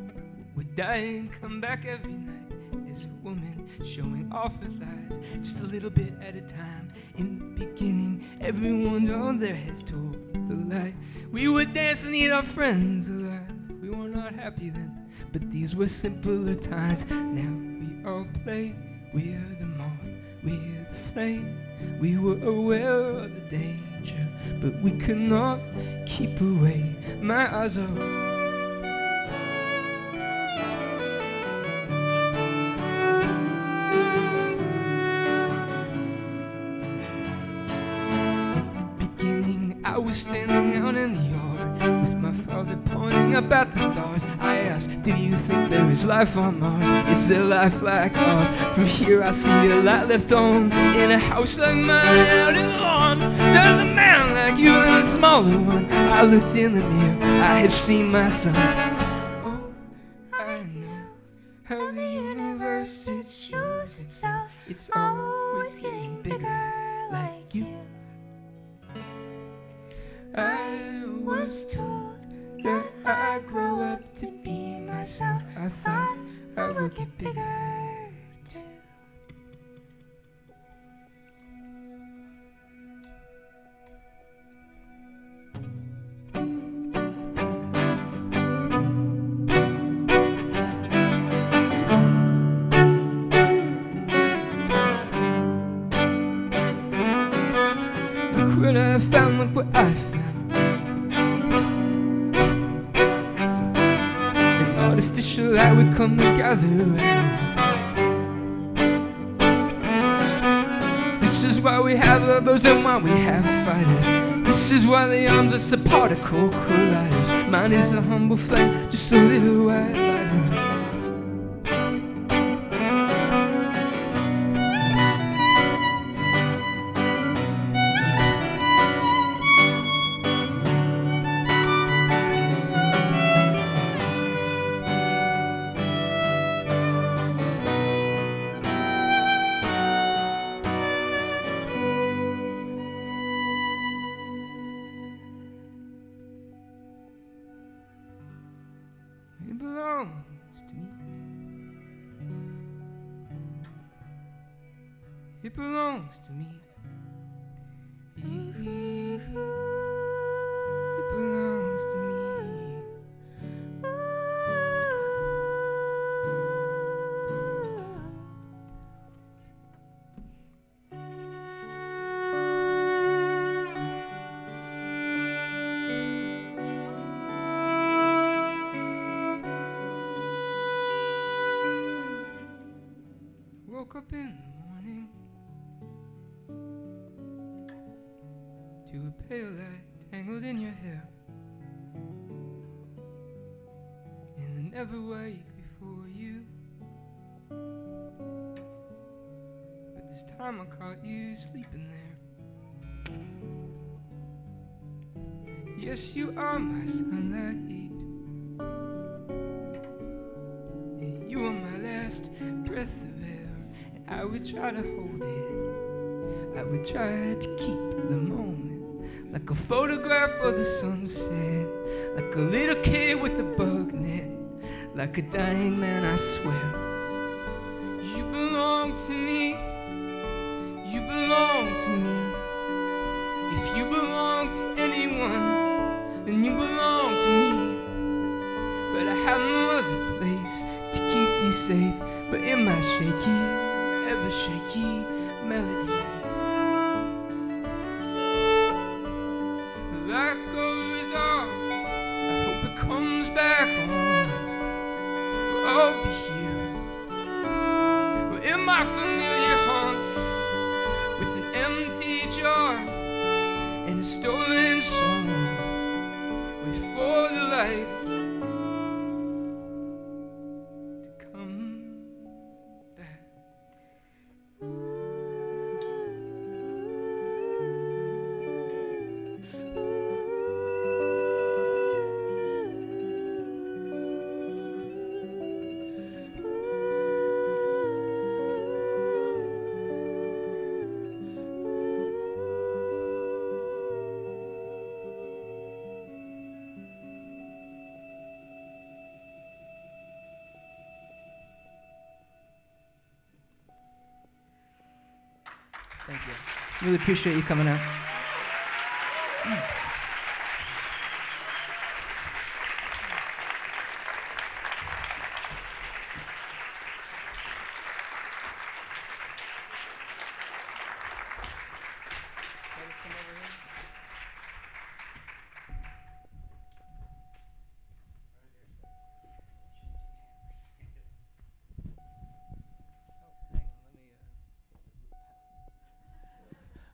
Speaker 2: would die and come back every night. As a woman showing off her thighs, just a little bit at a time. In the beginning, everyone on their heads told the lie. We would dance and eat our friends alive. We were not happy then, but these were simpler times. Now we all play, we're the moth, we're the flame. We were aware of the danger, but we could not keep away. My eyes are beginning. I was standing out in the yard with my father pointing up at the stars. I asked, do you think there is life on Mars? Is there life like ours? From here I see a light left on in a house like mine out in the lawn. There's a man like you and a smaller one. I looked in the mirror, I have seen my son. Oh, I know how the universe it shows itself. It's always getting bigger like you. I was told that I grow up to be myself. I thought I would get bigger too. Look what I found, look what I found. Artificial light would come together. This is why we have lovers and why we have fighters. This is why the arms are particle colliders. Mine is a humble flame, just a little white light. It belongs to me. It belongs to me. It belongs to me. Woke up in the morning to a pale light tangled in your hair, and I never wake before you, but this time I caught you sleeping there. Yes, you are my sunlight, and you are my last breath of air. I would try to hold it, I would try to keep the moment, like a photograph of the sunset, like a little kid with a bug net, like a dying man, I swear. You belong to me, you belong to me. If you belong to anyone, then you belong to me. But I have no other place to keep you safe, but in my shaky, ever shaky melody. The light goes off, I hope it comes back on. I'll be here, in my familiar haunts, with an empty jar and a stolen song. Wait for the light to come back. Thank you guys. Really appreciate you coming out.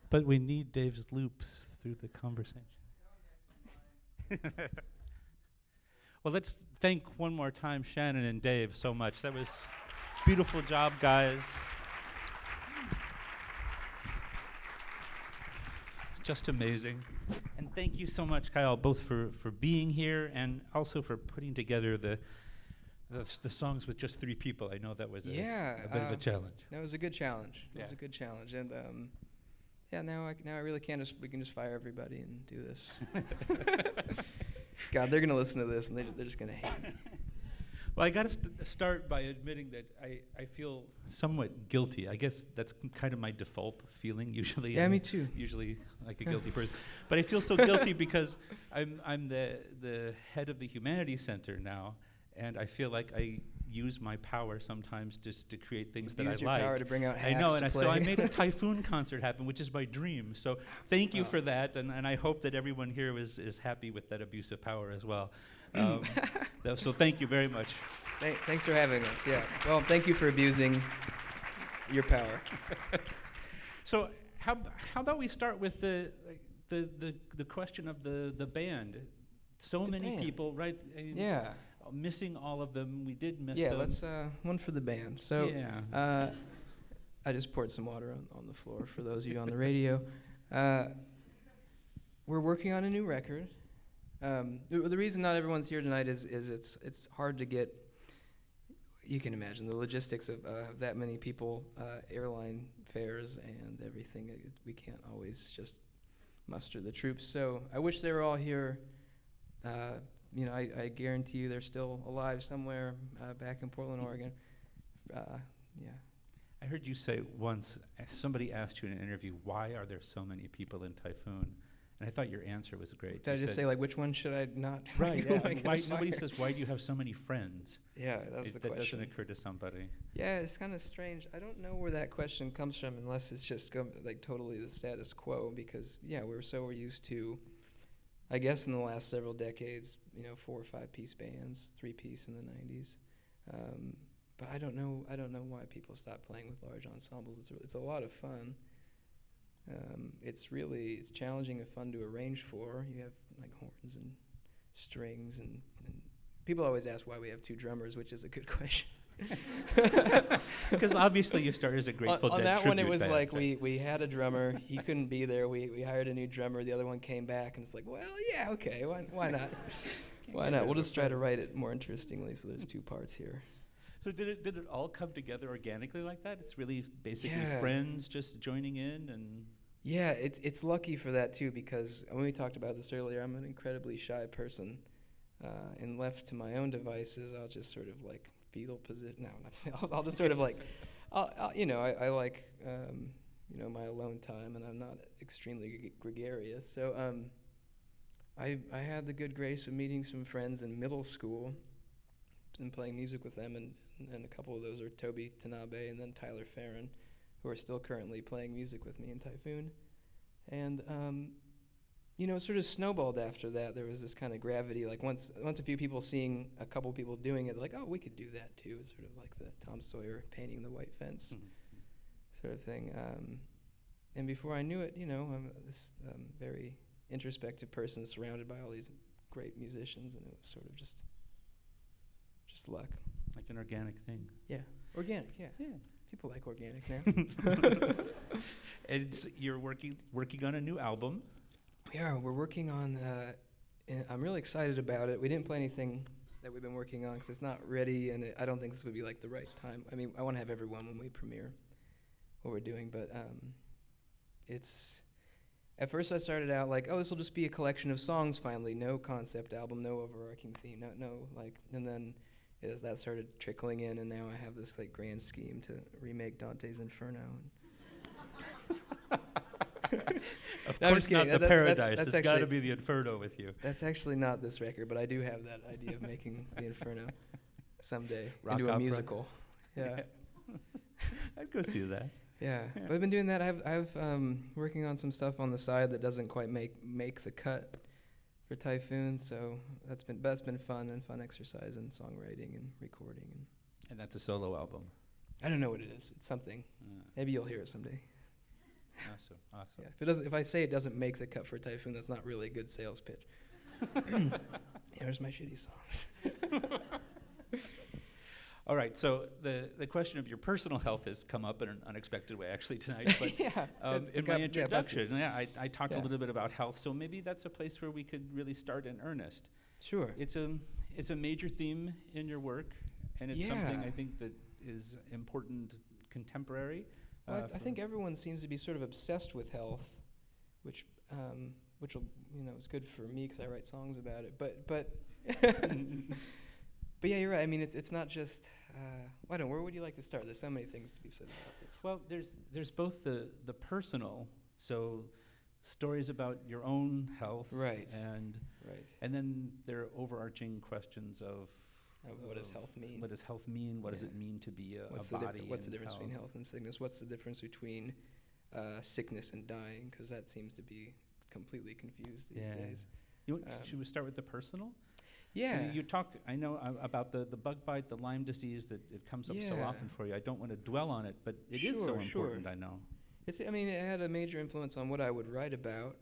Speaker 1: But we need Dave's loops through the conversation. Well, let's thank one more time Shannon and Dave so much. That was beautiful job, guys. Just amazing. And thank you so much, Kyle, both for being here and also for putting together the songs with just 3 people. I know that was a bit of a challenge.
Speaker 6: That was a good challenge. It was a good challenge, and now I really we can just fire everybody and do this. God, they're gonna listen to this and they're just gonna hate me.
Speaker 1: Well, I got to start by admitting that I feel somewhat guilty. I guess that's kind of my default feeling usually.
Speaker 6: Yeah,
Speaker 1: I'm
Speaker 6: me too.
Speaker 1: Usually like a guilty person, but I feel so guilty because I'm the head of the Humanities Center now, and I feel like I use my power sometimes just to create things that I like.
Speaker 6: Use your power to bring out hacks
Speaker 1: I know,
Speaker 6: to
Speaker 1: and
Speaker 6: play.
Speaker 1: so I made a Typhoon concert happen, which is my dream. So thank you for that, and I hope that everyone here is happy with that abuse of power as well. So thank you very much.
Speaker 6: Thanks for having us. Yeah. Well, thank you for abusing your power.
Speaker 1: So how about we start with the question of the band? so
Speaker 6: The
Speaker 1: many
Speaker 6: band.
Speaker 1: people, right?
Speaker 6: Yeah.
Speaker 1: Missing all of them. We did miss
Speaker 6: Yeah,
Speaker 1: them.
Speaker 6: let's one for the band. So
Speaker 1: Yeah.
Speaker 6: I just poured some water on the floor for those of you on the radio. We're working on a new record. The reason not everyone's here tonight is it's hard to get. You can imagine the logistics of that many people, airline fares and everything. We can't always just muster the troops. So I wish they were all here. I guarantee you they're still alive somewhere back in Portland, Oregon. Yeah.
Speaker 1: I heard you say once, somebody asked you in an interview, why are there so many people in Typhoon? And I thought your answer was great.
Speaker 6: Did I
Speaker 1: You
Speaker 6: just
Speaker 1: said-
Speaker 6: say, like, which one should I not?
Speaker 1: Right,
Speaker 6: who
Speaker 1: yeah.
Speaker 6: am I
Speaker 1: Why,
Speaker 6: gonna
Speaker 1: nobody
Speaker 6: fire?
Speaker 1: says, why do you have so many friends?
Speaker 6: Yeah, that was the
Speaker 1: That
Speaker 6: question.
Speaker 1: doesn't occur to somebody.
Speaker 6: Yeah, it's kind of strange. I don't know where that question comes from unless it's just like totally the status quo because, yeah, we're so used to, I guess in the last several decades, 4 or 5 piece bands, 3-piece in the 90s. But I don't know why people stop playing with large ensembles. It's a lot of fun. It's challenging and fun to arrange for. You have like horns and strings and people always ask why we have 2 drummers, which is a good question.
Speaker 1: Because obviously you started as a Grateful Dead
Speaker 6: on that one, it
Speaker 1: tribute
Speaker 6: was
Speaker 1: band,
Speaker 6: like
Speaker 1: right?
Speaker 6: we had a drummer. He couldn't be there. We hired a new drummer. The other one came back, and it's like, well, yeah, okay, why not? Why not? We'll just try to write it more interestingly. So there's 2 parts here.
Speaker 1: So did it all come together organically like that? It's really basically
Speaker 6: Yeah.
Speaker 1: friends just joining in and...
Speaker 6: Yeah, it's lucky for that too because when we talked about this earlier, I'm an incredibly shy person, and left to my own devices, I'll just sort of like fetal position. No, I'll just sort of like, I like my alone time, and I'm not extremely gregarious. So I had the good grace of meeting some friends in middle school, and playing music with them, and a couple of those are Toby Tanabe and then Tyler Farron, who are still currently playing music with me in Typhoon. And, it sort of snowballed after that. There was this kind of gravity. Like once a few people seeing a couple people doing it, like, oh, we could do that too. It's sort of like the Tom Sawyer painting the white fence sort of thing. And before I knew it, I'm this very introspective person surrounded by all these great musicians, and it was sort of just luck.
Speaker 1: Like an organic thing.
Speaker 6: Yeah. Organic, yeah.
Speaker 1: Yeah.
Speaker 6: People like organic now.
Speaker 1: And you're working on a new album.
Speaker 6: Yeah, we're working on, and I'm really excited about it. We didn't play anything that we've been working on because it's not ready, and I don't think this would be like the right time. I mean, I want to have everyone when we premiere what we're doing, but at first I started out like, oh, this will just be a collection of songs finally, no concept album, no overarching theme, and then as that started trickling in, and now I have this like grand scheme to remake Dante's Inferno.
Speaker 1: Of
Speaker 6: No, I'm
Speaker 1: course
Speaker 6: just
Speaker 1: not
Speaker 6: kidding.
Speaker 1: the
Speaker 6: That's
Speaker 1: Paradise. It's got to
Speaker 6: actually-
Speaker 1: be the Inferno with you.
Speaker 6: That's actually not this record, but I do have that idea of making the Inferno someday
Speaker 1: Rock
Speaker 6: into a
Speaker 1: opera.
Speaker 6: musical. Yeah.
Speaker 1: I'd go see that.
Speaker 6: Yeah,
Speaker 1: Yeah.
Speaker 6: but I've been doing that. I've working on some stuff on the side that doesn't quite make the cut for Typhoon. So that's been fun exercise in songwriting and recording.
Speaker 1: And that's a solo album.
Speaker 6: I don't know what it is. It's something. Maybe you'll hear it someday.
Speaker 1: Awesome.
Speaker 6: Yeah. If I say it doesn't make the cut for Typhoon, that's not really a good sales pitch. Here's my shitty songs.
Speaker 1: All right, so the question of your personal health has come up in an unexpected way actually tonight. But
Speaker 6: Yeah.
Speaker 1: in my introduction, I talked a
Speaker 6: Yeah.
Speaker 1: little bit about health, so maybe that's a place where we could really start in earnest.
Speaker 6: Sure.
Speaker 1: It's a major theme in your work, and it's something
Speaker 6: Yeah.
Speaker 1: I think that is important contemporary.
Speaker 6: Well, I
Speaker 1: for-
Speaker 6: think everyone seems to be sort of obsessed with health, which will is good for me because I write songs about it. But but yeah, you're right. I mean, it's not just. Where would you like to start? There's so many things to be said about this.
Speaker 1: Well, there's both the personal, so stories about your own health,
Speaker 6: Right.
Speaker 1: and
Speaker 6: Right.
Speaker 1: then there are overarching questions of
Speaker 6: What does health mean?
Speaker 1: What does health mean? What does
Speaker 6: Yeah.
Speaker 1: it mean to be a
Speaker 6: What's
Speaker 1: body?
Speaker 6: What's the
Speaker 1: and
Speaker 6: difference between health and sickness? What's the difference between sickness and dying? Because that seems to be completely confused these
Speaker 1: Yeah.
Speaker 6: days.
Speaker 1: Should we start with the personal?
Speaker 6: Yeah.
Speaker 1: You talk, I know, about the bug bite, the Lyme disease, that it comes up so
Speaker 6: Yeah.
Speaker 1: often for you. I don't want to dwell on it, but it is so
Speaker 6: Sure,
Speaker 1: important,
Speaker 6: sure.
Speaker 1: I know.
Speaker 6: It had a major influence on what I would write about.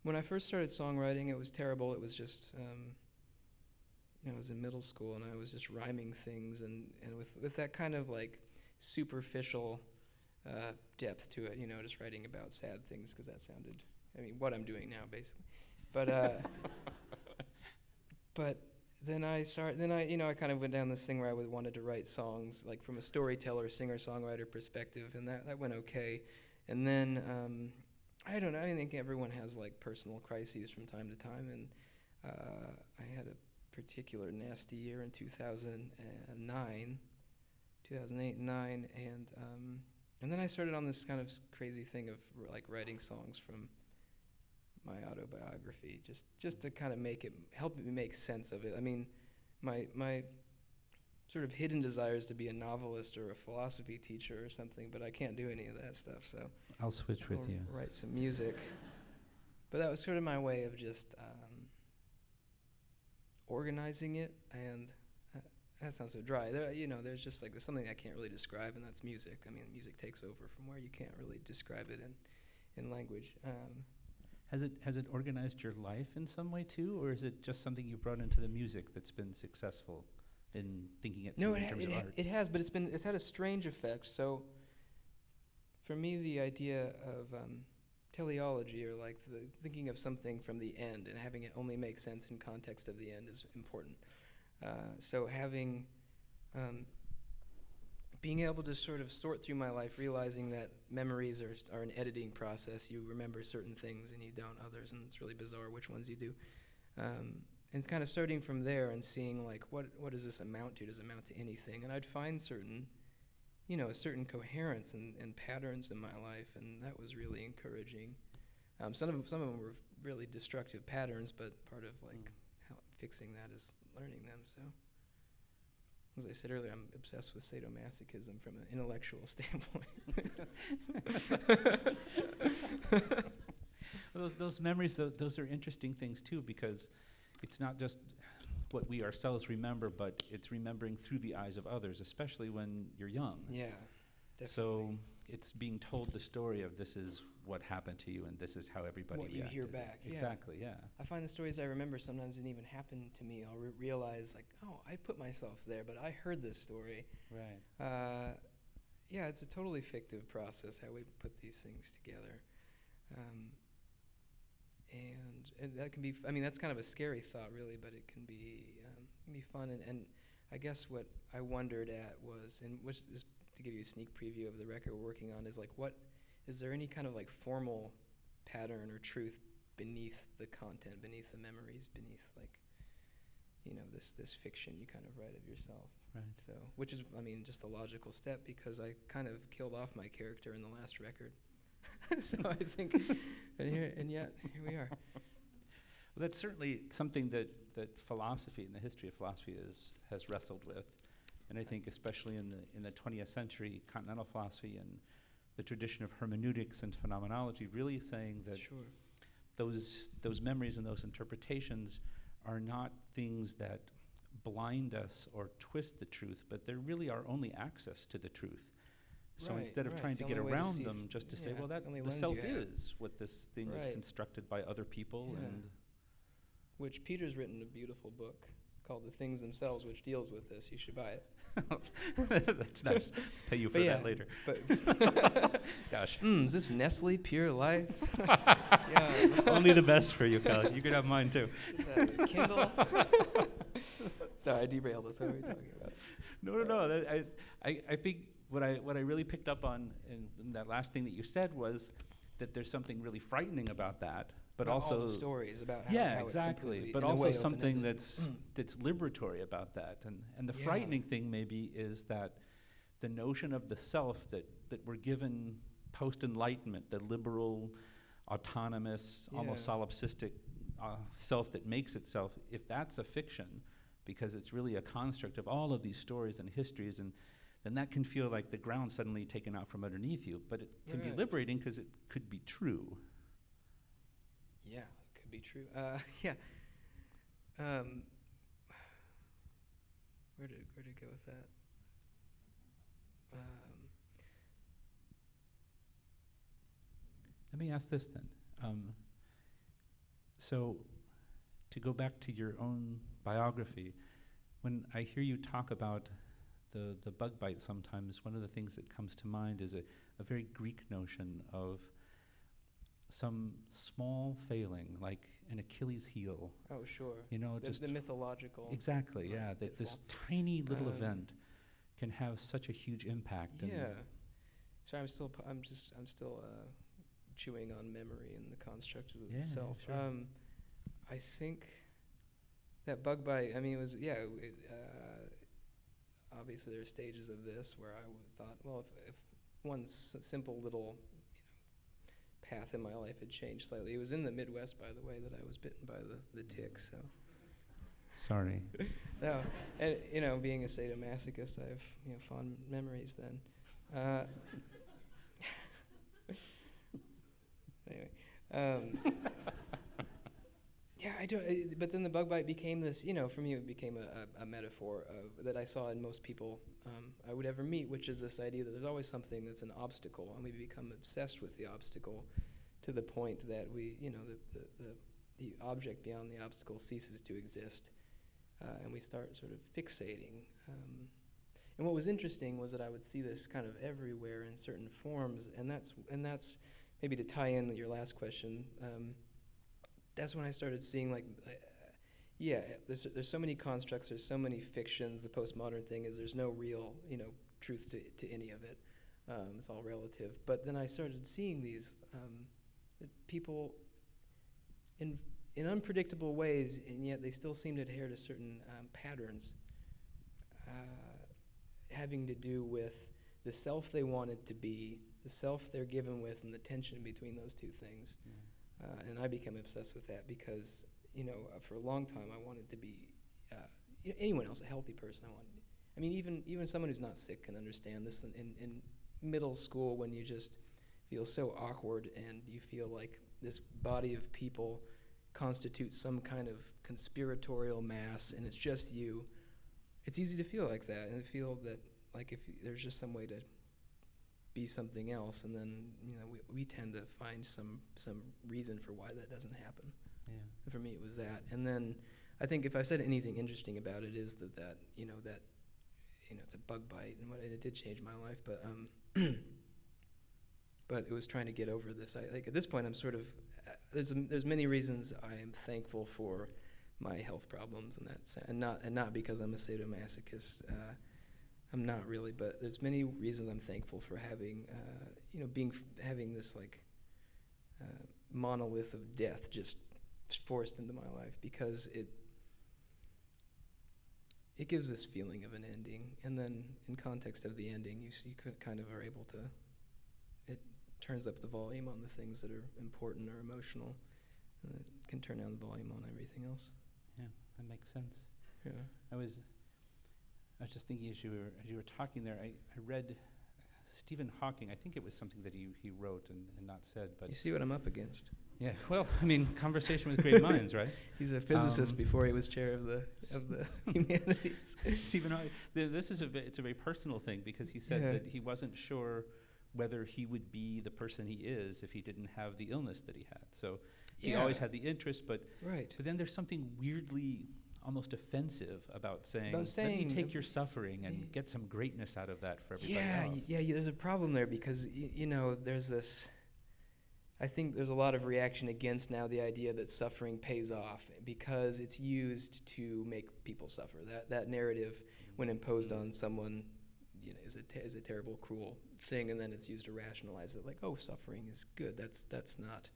Speaker 6: when I first started songwriting, it was terrible. It was just, I was in middle school, and I was just rhyming things, and with that kind of like superficial depth to it, just writing about sad things, because that sounded, what I'm doing now, basically. But but then I kind of went down this thing where I wanted to write songs like from a storyteller, singer-songwriter perspective, and that went okay. And then I don't know. I think everyone has like personal crises from time to time, and I had a particular nasty year in 2008 and 9, and then I started on this kind of crazy thing of like writing songs from my autobiography, just to kind of help me make sense of it. My sort of hidden desire is to be a novelist or a philosophy teacher or something, but I can't do any of that stuff, so
Speaker 1: I'll switch with
Speaker 6: I'll
Speaker 1: you.
Speaker 6: write some music. But that was sort of my way of just organizing it, and that sounds so dry. There's just like there's something I can't really describe, and that's music. Music takes over from where you can't really describe it in language.
Speaker 1: Has it organized your life in some way too, or is it just something you brought into the music that's been successful in thinking it through in terms of art?
Speaker 6: It has, but it's had a strange effect. So, for me, the idea of teleology, or like the thinking of something from the end and having it only make sense in context of the end, is important. So having being able to sort of sort through my life, realizing that memories are an editing process. You remember certain things and you don't others, and it's really bizarre which ones you do. And it's kind of starting from there and seeing like what does this amount to? Does it amount to anything? And I'd find certain coherence and patterns in my life, and that was really encouraging. Some of them were really destructive patterns, but part of like how fixing that is learning them. So, as I said earlier, I'm obsessed with sadomasochism from an intellectual standpoint.
Speaker 1: Well, those memories, those are interesting things too, because it's not just what we ourselves remember, but it's remembering through the eyes of others, especially when you're young.
Speaker 6: Yeah, definitely.
Speaker 1: So it's being told the story of this is what happened to you and this is how everybody
Speaker 6: what you hear
Speaker 1: reacted.
Speaker 6: back.
Speaker 1: Exactly, yeah.
Speaker 6: I find the stories I remember sometimes didn't even happen to me. I'll realize like, oh, I put myself there, but I heard this story.
Speaker 1: Right.
Speaker 6: Yeah, it's a totally fictive process how we put these things together. And that can be, that's kind of a scary thought really, but it can be fun. And I guess what I wondered at was, and which is to give you a sneak preview of the record we're working on, is like, is there any kind of like formal pattern or truth beneath the content, beneath the memories, beneath like, this fiction you kind of write of yourself.
Speaker 1: Right.
Speaker 6: So, which is, just a logical step, because I kind of killed off my character in the last record. So I think, and yet here we are.
Speaker 1: Well, that's certainly something that philosophy and the history of philosophy has wrestled with, and I think especially in the 20th century, continental philosophy and the tradition of hermeneutics and phenomenology, really saying that
Speaker 6: Sure.
Speaker 1: those memories and those interpretations are not things that blind us or twist the truth, but they really are only access to the truth. So
Speaker 6: Right,
Speaker 1: instead of
Speaker 6: right.
Speaker 1: trying
Speaker 6: It's
Speaker 1: to
Speaker 6: the
Speaker 1: get
Speaker 6: only way to
Speaker 1: around
Speaker 6: see
Speaker 1: them, just to say,
Speaker 6: yeah,
Speaker 1: well, that
Speaker 6: only
Speaker 1: the
Speaker 6: lens
Speaker 1: self
Speaker 6: you have.
Speaker 1: is what this thing is
Speaker 6: Right.
Speaker 1: constructed by other people,
Speaker 6: Yeah.
Speaker 1: and
Speaker 6: Which Peter's written a beautiful book called The Things Themselves, which deals with this. You should buy it.
Speaker 1: that's nice. Pay you for
Speaker 6: But
Speaker 1: that later.
Speaker 6: But
Speaker 1: Gosh,
Speaker 6: is this Nestle Pure Life? Yeah.
Speaker 1: only the best for you, Kyle. You could have mine too.
Speaker 6: Is that a Kindle? Sorry, I derailed us. What are we talking about?
Speaker 1: No. I think what I really picked up on in that last thing that you said was that there's something really frightening about that, but
Speaker 6: About
Speaker 1: also
Speaker 6: all the stories about how,
Speaker 1: yeah,
Speaker 6: how it's
Speaker 1: exactly.
Speaker 6: completely,
Speaker 1: But
Speaker 6: in a
Speaker 1: also
Speaker 6: way,
Speaker 1: something
Speaker 6: open-ended.
Speaker 1: that's liberatory about that, and the
Speaker 6: Yeah.
Speaker 1: frightening thing maybe is that the notion of the self that we're given post-enlightenment, the liberal, autonomous, almost
Speaker 6: Yeah.
Speaker 1: solipsistic self that makes itself, if that's a fiction, because it's really a construct of all of these stories and histories, and then that can feel like the ground suddenly taken out from underneath you. But it can be
Speaker 6: Right.
Speaker 1: liberating because it could be true.
Speaker 6: Yeah, it could be true. Yeah. Where did it go with that?
Speaker 1: Let me ask this then. So, to go back to your own biography, when I hear you talk about the bug bite sometimes, one of the things that comes to mind is a very Greek notion of some small failing, like an Achilles heel.
Speaker 6: Oh, sure.
Speaker 1: You know,
Speaker 6: The,
Speaker 1: just
Speaker 6: the mythological.
Speaker 1: exactly, yeah. That this tiny little event can have such a huge impact. And
Speaker 6: Yeah. Sorry, I'm still chewing on memory and the construct of
Speaker 1: Yeah,
Speaker 6: itself.
Speaker 1: sure.
Speaker 6: I think that bug bite. I mean, it was obviously there are stages of this where I thought, well, if one simple little path in my life had changed slightly. It was in the Midwest, by the way, that I was bitten by the tick. So.
Speaker 1: Sorry.
Speaker 6: No, and being a sadomasochist, I have fond memories then. Anyway, yeah, I don't. But then the bug bite became this. For me, it became a metaphor that I saw in most people I would ever meet, which is this idea that there's always something that's an obstacle, and we become obsessed with the obstacle to the point that we, the object beyond the obstacle ceases to exist. And we start sort of fixating. And what was interesting was that I would see this kind of everywhere in certain forms, and that's maybe to tie in your last question. That's when I started seeing there's so many constructs, there's so many fictions. The postmodern thing is there's no real truth to any of it. It's all relative. But then I started seeing these people in unpredictable ways, and yet they still seem to adhere to certain patterns having to do with the self they wanted to be, the self they're given with, and the tension between those two things. And I became obsessed with that because, for a long time I wanted to be anyone else, a healthy person. Even someone who's not sick can understand this in middle school when you just feel so awkward and you feel like this body of people constitutes some kind of conspiratorial mass and it's just you. It's easy to feel like that and feel that like if there's just some way to be something else, and then we tend to find some reason for why that doesn't happen.
Speaker 1: Yeah.
Speaker 6: And for me, it was that. And then I think if I said anything interesting about it is that it's a bug bite, and it did change my life. But but it was trying to get over this. At this point, I'm sort of there's many reasons I am thankful for my health problems, and not because I'm a sadomasochist. I'm not really, but there's many reasons I'm thankful for having, having this monolith of death just forced into my life, because it gives this feeling of an ending, and then in context of the ending, you kind of are able to. It turns up the volume on the things that are important or emotional, and it can turn down the volume on everything else.
Speaker 1: Yeah, that makes sense.
Speaker 6: Yeah.
Speaker 1: I was just thinking as you were talking there, I read Stephen Hawking. I think it was something that he wrote and not said. But
Speaker 6: You see what I'm up against.
Speaker 1: yeah, well, conversation with great minds, right?
Speaker 6: He's a physicist before he was chair of the humanities.
Speaker 1: Stephen Hawking. It's a very personal thing, because he said that he wasn't sure whether he would be the person he is if he didn't have the illness that he had. So he always had the interest, but then there's something weirdly almost offensive about saying, let me take your suffering and get some greatness out of that for everybody else.
Speaker 6: Yeah, there's a problem there, because there's this. I think there's a lot of reaction against now the idea that suffering pays off, because it's used to make people suffer. That narrative, when imposed on someone, is a terrible, cruel thing, and then it's used to rationalize it, like, oh, suffering is good. That's not.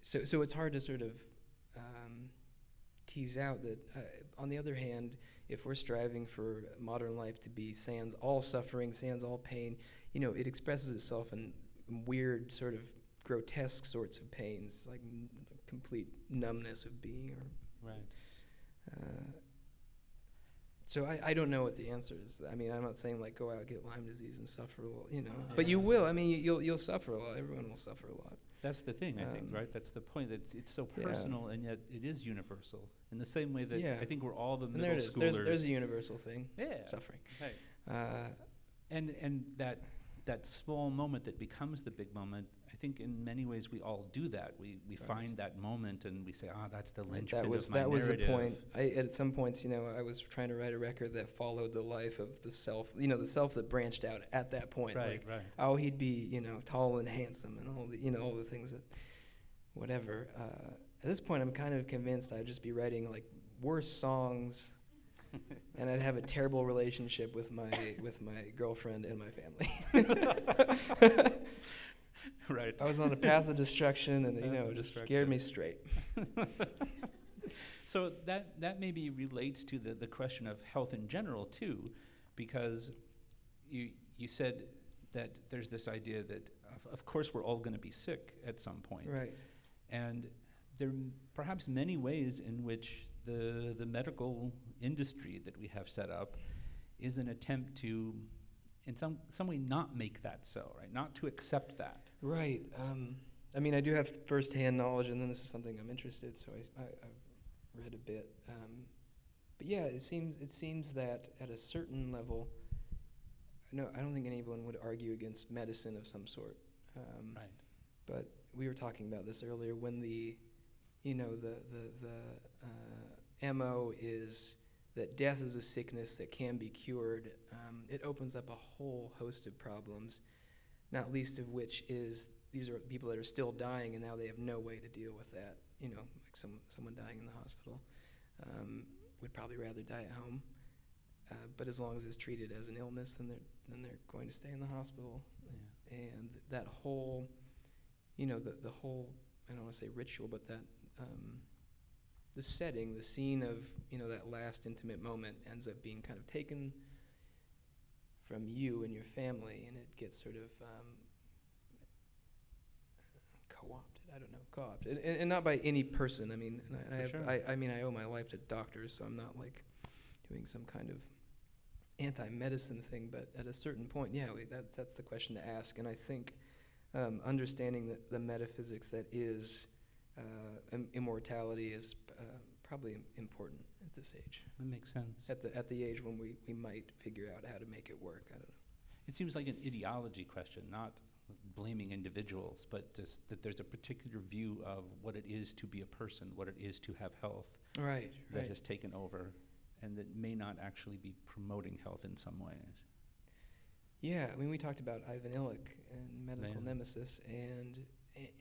Speaker 6: So it's hard to sort of tease out that. On the other hand, if we're striving for modern life to be sans all suffering, sans all pain, it expresses itself in weird, sort of grotesque sorts of pains, like complete numbness of being. So I don't know what the answer is. I'm not saying like go out, get Lyme disease and suffer a little, but you will. You'll suffer a lot. Everyone will suffer a lot.
Speaker 1: That's the thing, I think, right? That's the point. It's so personal, and yet it is universal. In the same way that I think we're all the middle schoolers.
Speaker 6: There's a universal thing.
Speaker 1: Yeah.
Speaker 6: Suffering.
Speaker 1: Right. And that small moment that becomes the big moment, I think in many ways we all do that. We
Speaker 6: Right.
Speaker 1: find that moment and we say, that's the
Speaker 6: Right,
Speaker 1: linchpin
Speaker 6: that was
Speaker 1: of my
Speaker 6: that was the
Speaker 1: narrative.
Speaker 6: point. At some points, I was trying to write a record that followed the life of the self, the self that branched out at that point.
Speaker 1: Right,
Speaker 6: Like,
Speaker 1: right.
Speaker 6: oh, he'd be, tall and handsome and all the things that, whatever. At this point, I'm kind of convinced I'd just be writing like worse songs, and I'd have a terrible relationship with my girlfriend and my family.
Speaker 1: Right.
Speaker 6: I was on a path of destruction, and
Speaker 1: Path of
Speaker 6: it just
Speaker 1: destruction.
Speaker 6: scared me straight.
Speaker 1: So that maybe relates to the question of health in general too, because you said that there's this idea that of course we're all going to be sick at some point,
Speaker 6: Right.
Speaker 1: and there are perhaps many ways in which the medical industry that we have set up is an attempt to, in some way, not make that so, right? Not to accept that.
Speaker 6: Right. I do have firsthand knowledge, and then this is something I'm interested. So I've read a bit. But yeah, it seems that at a certain level, no, I don't think anyone would argue against medicine of some sort.
Speaker 1: Right.
Speaker 6: But we were talking about this earlier when the MO is that death is a sickness that can be cured. It opens up a whole host of problems, not least of which is these are people that are still dying, and now they have no way to deal with that. Like someone dying in the hospital would probably rather die at home. But as long as it's treated as an illness, then they're going to stay in the hospital.
Speaker 1: Yeah.
Speaker 6: And that whole, the whole, I don't want to say ritual, but that the setting, the scene of that last intimate moment ends up being kind of taken from you and your family, and it gets sort of co-opted. I don't know, co-opted, and not by any person. I mean, I owe my life to doctors, so I'm not like doing some kind of anti-medicine thing. But at a certain point, that's the question to ask. And I think understanding the metaphysics that is immortality is probably important at this age.
Speaker 1: That makes sense.
Speaker 6: At the age when we might figure out how to make it work. I don't know.
Speaker 1: It seems like an ideology question, not blaming individuals, but just that there's a particular view of what it is to be a person, what it is to have health
Speaker 6: Right.
Speaker 1: that has taken over, and that may not actually be promoting health in some ways.
Speaker 6: Yeah, I mean, we talked about Ivan Illich and Medical Nemesis, and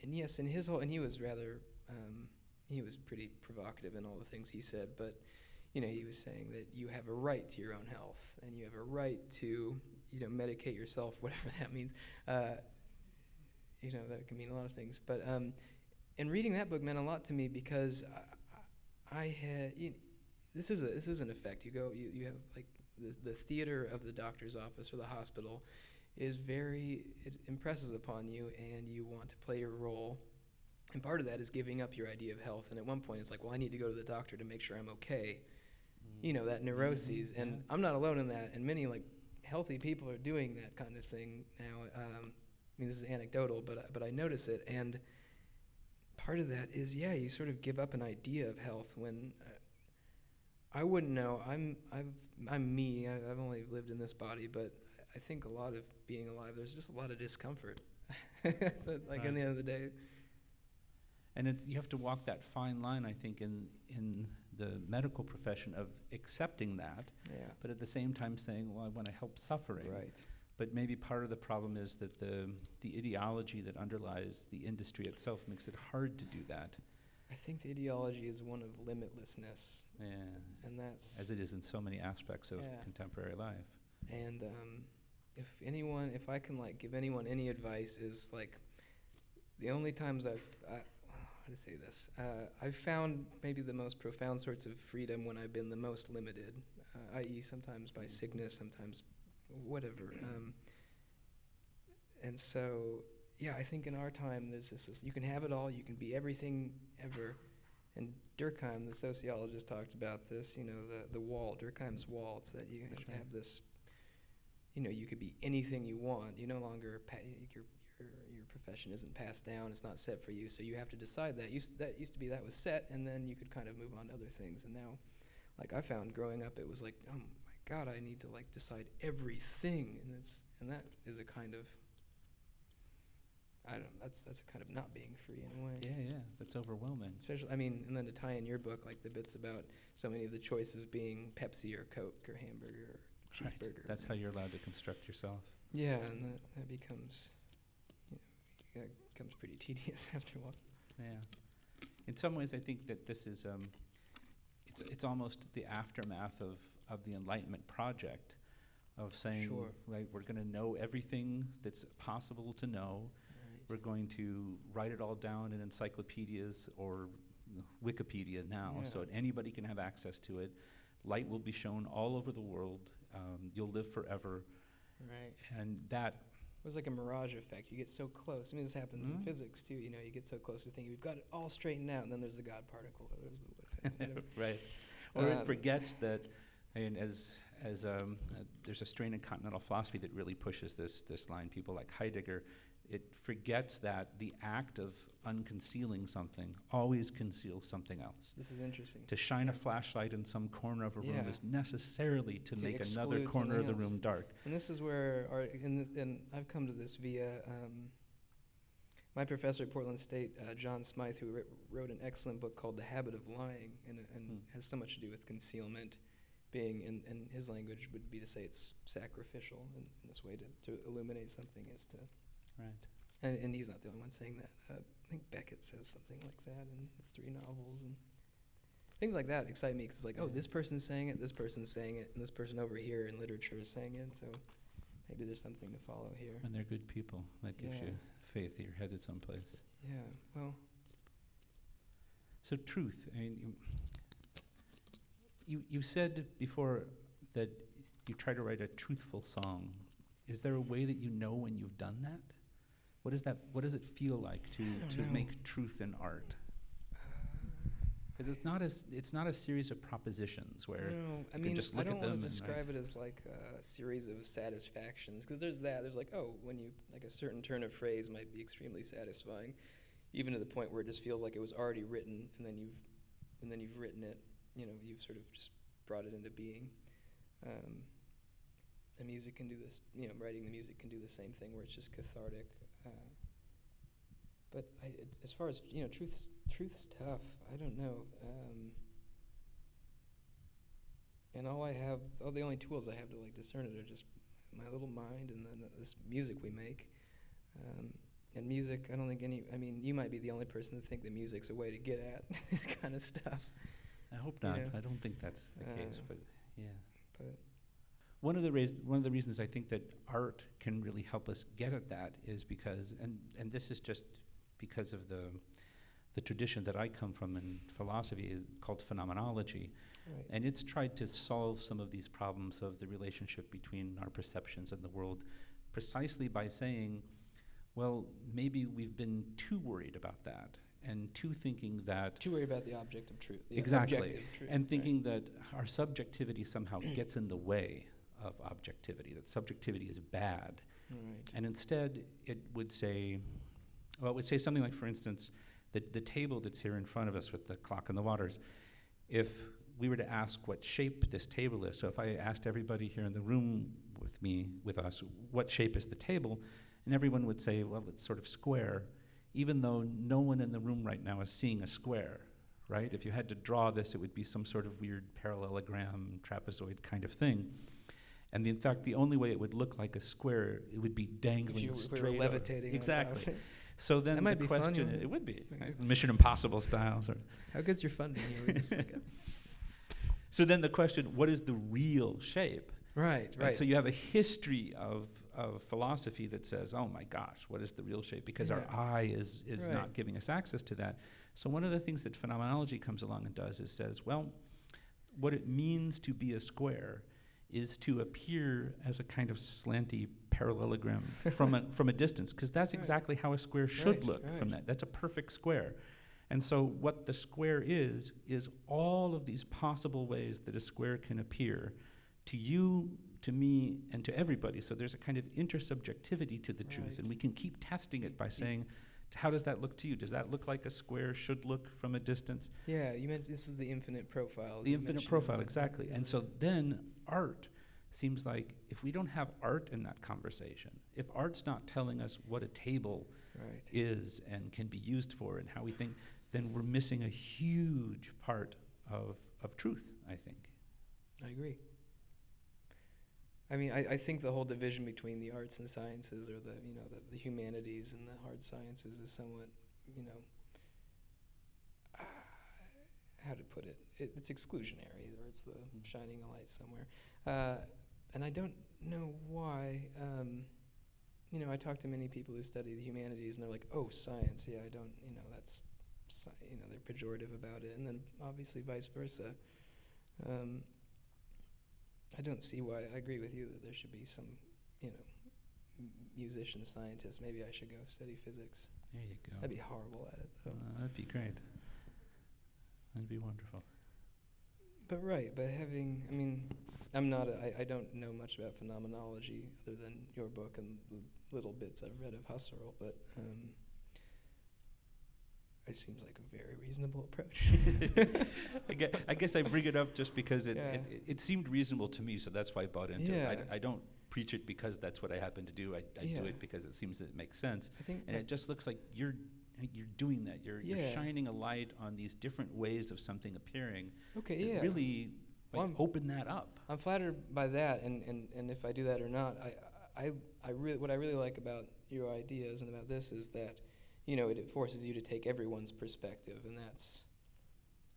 Speaker 6: yes, and he was rather, he was pretty provocative in all the things he said, but he was saying that you have a right to your own health, and you have a right to, medicate yourself, whatever that means. That can mean a lot of things, but and reading that book meant a lot to me because I had, this is an effect. You have like the theater of the doctor's office or the hospital is it impresses upon you, and you want to play your role. And part of that is giving up your idea of health. And at one point, it's like, well, I need to go to the doctor to make sure I'm okay. That neuroses.
Speaker 1: Mm-hmm.
Speaker 6: And I'm not alone in that. And many healthy people are doing that kind of thing now. This is anecdotal, but I notice it. And part of that is, you sort of give up an idea of health when I wouldn't know. I'm me. I've only lived in this body, but I think a lot of being alive, there's just a lot of discomfort. At the end of the day.
Speaker 1: And you have to walk that fine line, I think, in the medical profession of accepting that, but at the same time saying, well, I want to help suffering.
Speaker 6: Right.
Speaker 1: But maybe part of the problem is that the ideology that underlies the industry itself makes it hard to do that.
Speaker 6: I think the ideology is one of limitlessness.
Speaker 1: Yeah.
Speaker 6: And that's...
Speaker 1: As it is in so many aspects of contemporary life.
Speaker 6: And if I can give anyone any advice, is the only times how to say this, I've found maybe the most profound sorts of freedom when I've been the most limited, i.e. sometimes by sickness, sometimes whatever. And so, I think in our time there's this, you can have it all, you can be everything ever. And Durkheim, the sociologist, talked about this, the wall, Durkheim's wall. It's that you have to have this, you could be anything you want. You no longer, your profession isn't passed down, it's not set for you, so you have to decide that. That was set, and then you could kind of move on to other things. And now, I found growing up, it was like, oh my God, I need to decide everything, and that is a kind of, I don't. That's kind of not being free in a way.
Speaker 1: Yeah, that's overwhelming.
Speaker 6: Especially, I mean, and then to tie in your book, like the bits about so many of the choices being Pepsi or Coke or hamburger or cheeseburger.
Speaker 1: Right. That's how you're allowed to construct yourself.
Speaker 6: Yeah, and that becomes, that becomes pretty tedious after a while.
Speaker 1: Yeah. In some ways, I think that this is, it's almost the aftermath of the Enlightenment project, of saying,
Speaker 6: Sure.
Speaker 1: right, we're going to know everything that's possible to know. We're going to write it all down in encyclopedias or Wikipedia now,
Speaker 6: Yeah.
Speaker 1: so that anybody can have access to it. Light will be shown all over the world. You'll live forever.
Speaker 6: Right.
Speaker 1: And that,
Speaker 6: It was like a mirage effect. You get so close. I mean, this happens in
Speaker 1: Mhm.
Speaker 6: physics too. You know, you get so close to thinking we've got it all straightened out, and then there's the God particle. Or there's the whatever.
Speaker 1: right. Or it
Speaker 6: Um,
Speaker 1: forgets that, and there's a strain in continental philosophy that really pushes this line. People like Heidegger, it forgets that the act of unconcealing something always conceals something else.
Speaker 6: This is interesting.
Speaker 1: To shine a flashlight in some corner of a room
Speaker 6: Yeah.
Speaker 1: is necessarily to
Speaker 6: To
Speaker 1: make another
Speaker 6: exclude
Speaker 1: corner of the
Speaker 6: something else.
Speaker 1: room dark.
Speaker 6: And this is where, and I've come to this via my professor at Portland State, John Smythe, who wrote an excellent book called The Habit of Lying, and has so much to do with concealment being, in his language, would be to say it's sacrificial in this way to illuminate something is to.
Speaker 1: Right.
Speaker 6: And he's not the only one saying that. I think Beckett says something like that in his 3 novels, and things like that excite me because it's like, oh,
Speaker 1: Yeah.
Speaker 6: this person's saying it, and this person over here in literature is saying it, so maybe there's something to follow here.
Speaker 1: And they're good people. That gives
Speaker 6: Yeah.
Speaker 1: you faith that you're headed someplace.
Speaker 6: Yeah, well,
Speaker 1: So truth, I mean, you said before that you try to write a truthful song. Is there a way that you know when you've done that? What does it feel like to
Speaker 6: know.
Speaker 1: make truth in art? Because it's not a series of propositions where
Speaker 6: no, I
Speaker 1: you
Speaker 6: mean,
Speaker 1: can just
Speaker 6: I
Speaker 1: look
Speaker 6: don't
Speaker 1: at
Speaker 6: want
Speaker 1: them
Speaker 6: to
Speaker 1: and
Speaker 6: describe it as like a series of satisfactions, because there's that. There's like, oh, when you, like a certain turn of phrase might be extremely satisfying, even to the point where it just feels like it was already written, and then you've written it, you know, you've sort of just brought it into being. And music can do this, you know, writing the music can do the same thing where it's just cathartic. But as far as, you know, truth's tough. I don't know. And the only tools I have to like discern it are just my little mind and then this music we make. And music, I don't think you might be the only person to think that music's a way to get at this kind of stuff.
Speaker 1: I hope
Speaker 6: you
Speaker 1: not.
Speaker 6: know.
Speaker 1: I don't think that's the case, but yeah.
Speaker 6: But
Speaker 1: One of the reasons I think that art can really help us get at that is because, and this is just because of the tradition that I come from in philosophy called phenomenology,
Speaker 6: right.
Speaker 1: and it's tried to solve some of these problems of the relationship between our perceptions and the world precisely by saying, well, maybe we've been too worried about that and too thinking that
Speaker 6: Too worried about the object of truth. The
Speaker 1: exactly,
Speaker 6: objective truth,
Speaker 1: and
Speaker 6: right.
Speaker 1: thinking that our subjectivity somehow gets in the way of objectivity, that subjectivity is bad.
Speaker 6: Right.
Speaker 1: And instead, it would say something like, for instance, the table that's here in front of us with the clock and the waters, if we were to ask what shape this table is, so if I asked everybody here in the room with us, what shape is the table, and everyone would say, well, it's sort of square, even though no one in the room right now is seeing a square, right? If you had to draw this, it would be some sort of weird parallelogram, trapezoid kind of thing. And in fact, the only way it would look like a square, it would be dangling
Speaker 6: If we
Speaker 1: straight
Speaker 6: were
Speaker 1: over.
Speaker 6: levitating. on
Speaker 1: Exactly.
Speaker 6: top.
Speaker 1: So then
Speaker 6: That might
Speaker 1: the
Speaker 6: be fun,
Speaker 1: question,
Speaker 6: wouldn't it?
Speaker 1: it would be,
Speaker 6: Yeah.
Speaker 1: right? Mission Impossible style.
Speaker 6: How good's your funding here?
Speaker 1: So then the question, what is the real shape?
Speaker 6: Right.
Speaker 1: Right. So you have a history of philosophy that says, oh my gosh, what is the real shape? Because our
Speaker 6: Yeah.
Speaker 1: eye is
Speaker 6: Right.
Speaker 1: not giving us access to that. So one of the things that phenomenology comes along and does is says, well, what it means to be a square is to appear as a kind of slanty parallelogram from a distance, because that's
Speaker 6: Right.
Speaker 1: exactly how a square should
Speaker 6: Right,
Speaker 1: look from
Speaker 6: right.
Speaker 1: that. That's a perfect square. And so what the square is all of these possible ways that a square can appear to you, to me, and to everybody. So there's a kind of intersubjectivity to the truth,
Speaker 6: Right.
Speaker 1: and we can keep testing it by saying, how does that look to you? Does that look like a square should look from a distance?
Speaker 6: Yeah, you meant this is the infinite profile.
Speaker 1: The infinite profile, exactly. And so then art seems like if we don't have art in that conversation, if art's not telling us what a table
Speaker 6: Right.
Speaker 1: is and can be used for and how we think, then we're missing a huge part of truth, I think.
Speaker 6: I agree. I mean, I think the whole division between the arts and sciences, or the humanities and the hard sciences, is somewhat, how to put it? It's exclusionary, or it's the shining a light somewhere. And I don't know why. I talk to many people who study the humanities, and they're like, "Oh, science, yeah, I don't, that's, they're pejorative about it." And then obviously vice versa. I don't see why. I agree with you that there should be some, musician scientists. Maybe I should go study physics.
Speaker 1: There you go.
Speaker 6: I'd be horrible at it, though.
Speaker 1: That'd be great. That'd be wonderful.
Speaker 6: But I don't know much about phenomenology other than your book and the little bits I've read of Husserl, but it seems like a very reasonable approach.
Speaker 1: I guess I bring it up just because
Speaker 6: Yeah.
Speaker 1: it seemed reasonable to me, so that's why I bought into
Speaker 6: Yeah.
Speaker 1: it. I don't preach it because that's what I happen to do. I
Speaker 6: Yeah.
Speaker 1: do it because it seems that it makes sense.
Speaker 6: I think
Speaker 1: And it just looks like you're doing that. You're
Speaker 6: Yeah.
Speaker 1: shining a light on these different ways of something appearing
Speaker 6: okay,
Speaker 1: that
Speaker 6: yeah.
Speaker 1: really
Speaker 6: Well,
Speaker 1: open that up.
Speaker 6: I'm flattered by that, and if I do that or not, what I really like about your ideas and about this is that, it forces you to take everyone's perspective, and that's,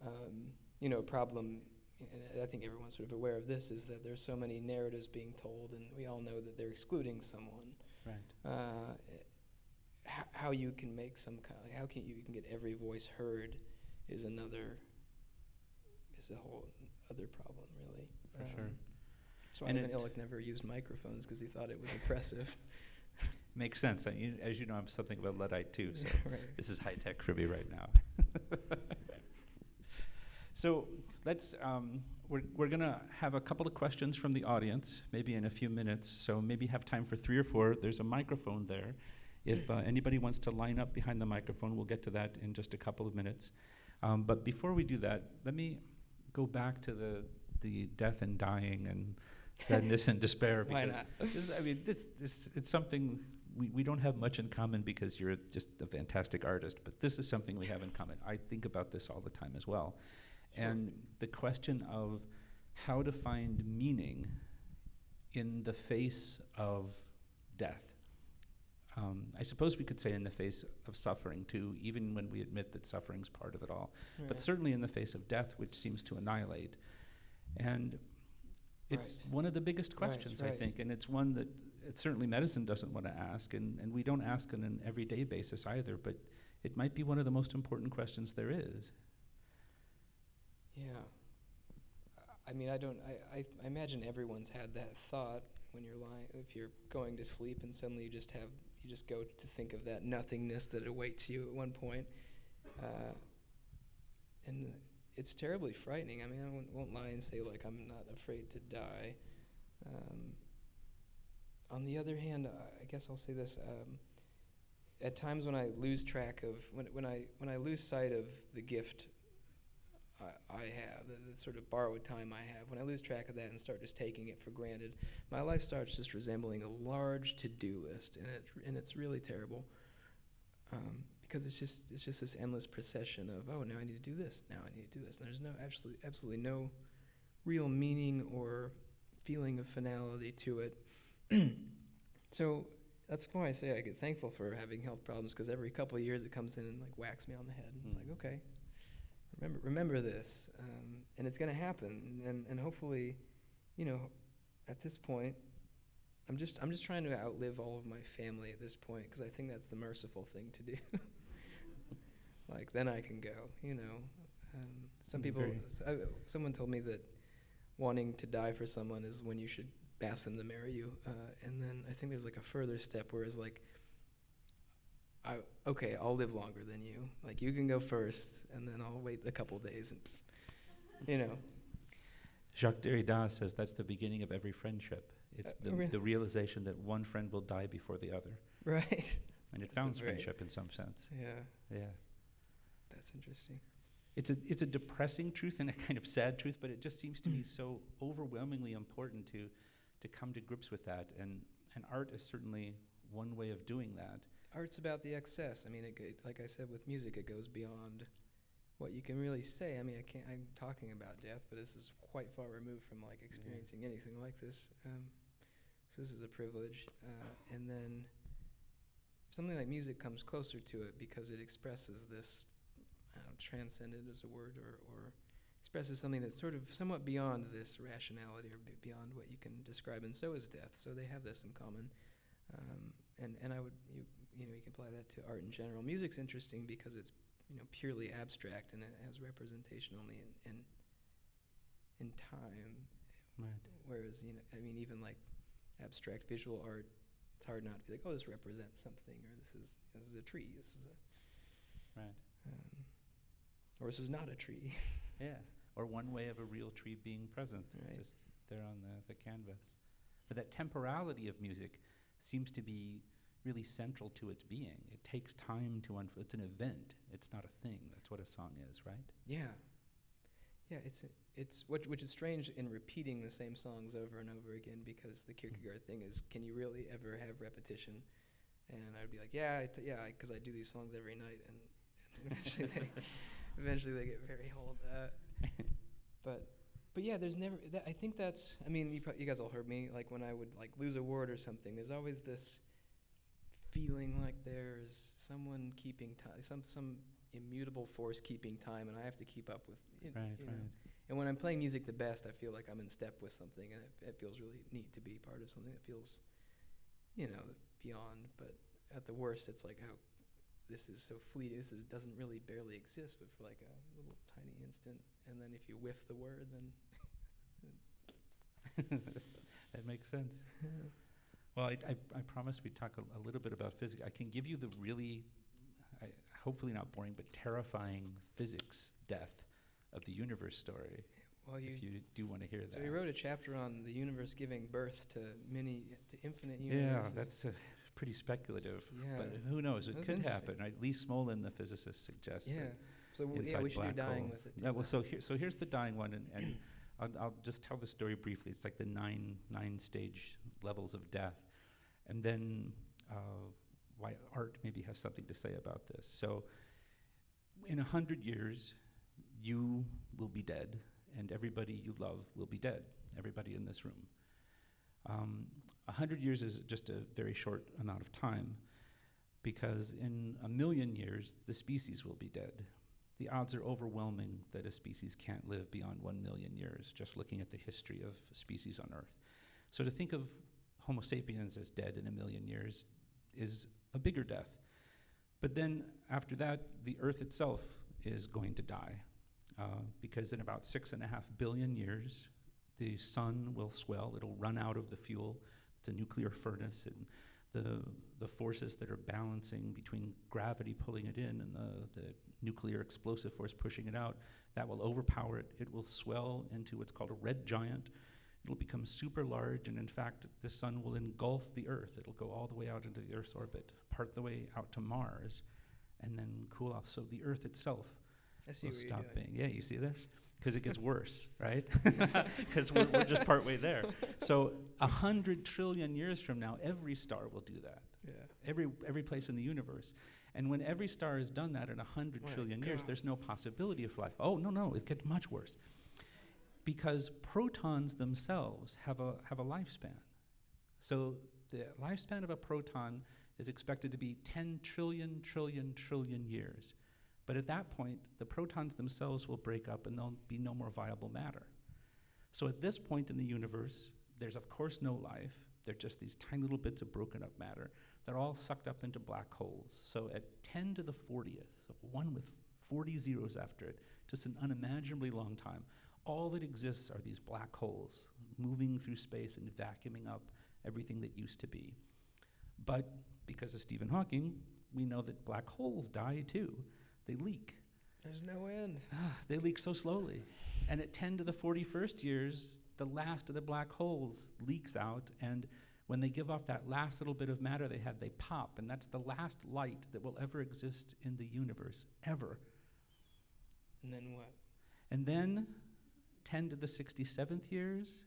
Speaker 6: a problem. And I think everyone's sort of aware of this, is that there's so many narratives being told, and we all know that they're excluding someone.
Speaker 1: Right.
Speaker 6: How you can make how can you can get every voice heard is a whole other problem, really.
Speaker 1: For sure.
Speaker 6: So
Speaker 1: And
Speaker 6: Ivan
Speaker 1: it-
Speaker 6: Illich never used microphones because he thought it was oppressive.
Speaker 1: Makes sense. As you know, I'm something of a Luddite too, so
Speaker 6: Right.
Speaker 1: this is high-tech trivia right now. So let's, we're going to have a couple of questions from the audience, maybe in a few minutes, so maybe have time for 3 or 4. There's a microphone there. If anybody wants to line up behind the microphone, we'll get to that in just a couple of minutes. But before we do that, let me go back to the death and dying and sadness and despair,
Speaker 6: Why
Speaker 1: because
Speaker 6: not?
Speaker 1: this it's something we don't have much in common, because you're just a fantastic artist, but this is something we have in common. I think about this all the time as well.
Speaker 6: Sure.
Speaker 1: And the question of how to find meaning in the face of death. I suppose we could say in the face of suffering too, even when we admit that suffering's part of it all. But
Speaker 6: Right.
Speaker 1: certainly in the face of death, which seems to annihilate. And it's
Speaker 6: Right.
Speaker 1: one of the biggest questions, I
Speaker 6: right.
Speaker 1: think, and it's one that certainly medicine doesn't want to ask, and we don't ask on an everyday basis either, but it might be one of the most important questions there is.
Speaker 6: Yeah. I imagine everyone's had that thought when you're lying, if you're going to sleep and suddenly you just go to think of that nothingness that awaits you at one point. And it's terribly frightening. I mean, I won't lie and say, like, I'm not afraid to die. On the other hand, I guess I'll say this. At times when I lose track of, when I lose sight of the gift I have, the sort of borrowed time I have, when I lose track of that and start just taking it for granted, my life starts just resembling a large to-do list, and it's really terrible, because it's just this endless procession of, oh, now I need to do this, now I need to do this, and there's absolutely no real meaning or feeling of finality to it. So that's why I say I get thankful for having health problems, because every couple of years it comes in and like whacks me on the head, and it's like, okay. Remember this, and it's going to happen, and hopefully, at this point, I'm just trying to outlive all of my family at this point, because I think that's the merciful thing to do. Like, then I can go, someone told me that wanting to die for someone is when you should ask them to marry you, and then I think there's like a further step where it's like, I'll live longer than you. Like, you can go first, and then I'll wait a couple days, and
Speaker 1: Jacques Derrida says that's the beginning of every friendship. It's the realization that one friend will die before the other.
Speaker 6: Right.
Speaker 1: And it founds friendship in some sense.
Speaker 6: Yeah.
Speaker 1: Yeah.
Speaker 6: That's interesting.
Speaker 1: It's a depressing truth and a kind of sad truth, but it just seems to me so overwhelmingly important to come to grips with that. And art is certainly one way of doing that.
Speaker 6: Art's about the excess. I mean, like I said with music, it goes beyond what you can really say. I mean, I'm talking about death, but this is quite far removed from like experiencing anything like this. So this is a privilege. And then something like music comes closer to it because it expresses this, I don't know, transcendent is a word, or expresses something that's sort of somewhat beyond this rationality or beyond what you can describe. And so is death. So they have this in common. And I would, you know, you can apply that to art in general. Music's interesting because it's, you know, purely abstract and it has representation only in time.
Speaker 1: Right.
Speaker 6: Whereas, you know, I mean, even like abstract visual art, it's hard not to be like, oh, this represents something, or this is a tree, this is a
Speaker 1: Right.
Speaker 6: or this is not a tree.
Speaker 1: Yeah. Or one way of a real tree being present,
Speaker 6: Right.
Speaker 1: just there on the canvas. But that temporality of music seems to be really central to its being. It takes time to unfold. It's an event. It's not a thing. That's what a song is, right?
Speaker 6: Yeah. Yeah, it's which is strange in repeating the same songs over and over again, because the Kierkegaard thing is, can you really ever have repetition? And I'd be like, because I do these songs every night, and eventually they get very old. But yeah, there's never. I think that's. I mean, you guys all heard me. Like when I would like lose a word or something, there's always this feeling like there's someone keeping time, some immutable force keeping time, and I have to keep up with it.
Speaker 1: Right,
Speaker 6: You know?
Speaker 1: right.
Speaker 6: And when I'm playing music the best, I feel like I'm in step with something, and it feels really neat to be part of something that feels, you know, beyond. But at the worst, it's like, oh, this is so fleeting. Doesn't really barely exist, but for like a little tiny instant. And then if you whiff the word, then
Speaker 1: That makes sense. Well, I promised we'd talk a little bit about physics. I can give you the really, hopefully not boring, but terrifying physics death of the universe story,
Speaker 6: well,
Speaker 1: if you do want to hear
Speaker 6: so
Speaker 1: that.
Speaker 6: he wrote a chapter on the universe giving birth to infinite
Speaker 1: Yeah,
Speaker 6: universes.
Speaker 1: that's pretty speculative,
Speaker 6: Yeah.
Speaker 1: but who knows? It
Speaker 6: That's
Speaker 1: could
Speaker 6: interesting.
Speaker 1: happen. Right? Lee Smolin, the physicist, suggests
Speaker 6: Yeah.
Speaker 1: that
Speaker 6: So we
Speaker 1: inside
Speaker 6: should do
Speaker 1: black
Speaker 6: dying
Speaker 1: holes.
Speaker 6: with it.
Speaker 1: Yeah, well, so here's the dying one, and I'll just tell the story briefly. It's like the nine stage levels of death, and then why art maybe has something to say about this. So, in 100 years, you will be dead, and everybody you love will be dead. Everybody in this room. 100 years is just a very short amount of time, because in 1,000,000 years, the species will be dead. The odds are overwhelming that a species can't live beyond 1,000,000 years, just looking at the history of species on Earth. So to think of Homo sapiens as dead in 1,000,000 years is a bigger death. But then after that, the Earth itself is going to die, because in about 6.5 billion years, the sun will swell. It'll run out of the fuel. It's a nuclear furnace, and the forces that are balancing between gravity pulling it in and the nuclear explosive force pushing it out, that will overpower it. It will swell into what's called a red giant. It'll become super large, and in fact, the sun will engulf the Earth. It'll go all the way out into the Earth's orbit, part the way out to Mars, and then cool off. So the Earth itself
Speaker 6: I see
Speaker 1: will
Speaker 6: what you're
Speaker 1: stop
Speaker 6: doing.
Speaker 1: being. Yeah, you see this? Because it gets worse, right? Because we're just partway there. So 100 trillion years from now, every star will do that.
Speaker 6: Yeah.
Speaker 1: Every place in the universe. And when every star has done that in 100
Speaker 6: My
Speaker 1: trillion years,
Speaker 6: God.
Speaker 1: there's no possibility of life. Oh, no, it gets much worse. Because protons themselves have a lifespan. So the lifespan of a proton is expected to be 10 trillion years. But at that point, the protons themselves will break up and there'll be no more viable matter. So at this point in the universe, there's of course no life. They're just these tiny little bits of broken up matter. They're all sucked up into black holes. So at 10 to the 40th, so one with 40 zeros after it, just an unimaginably long time, all that exists are these black holes moving through space and vacuuming up everything that used to be. But because of Stephen Hawking, we know that black holes die too. They leak.
Speaker 6: There's no end.
Speaker 1: They leak so slowly. And at 10 to the 41st years, the last of the black holes leaks out, and when they give off that last little bit of matter they had, they pop, and that's the last light that will ever exist in the universe, ever.
Speaker 6: And then what?
Speaker 1: And then 10 to the 67th years,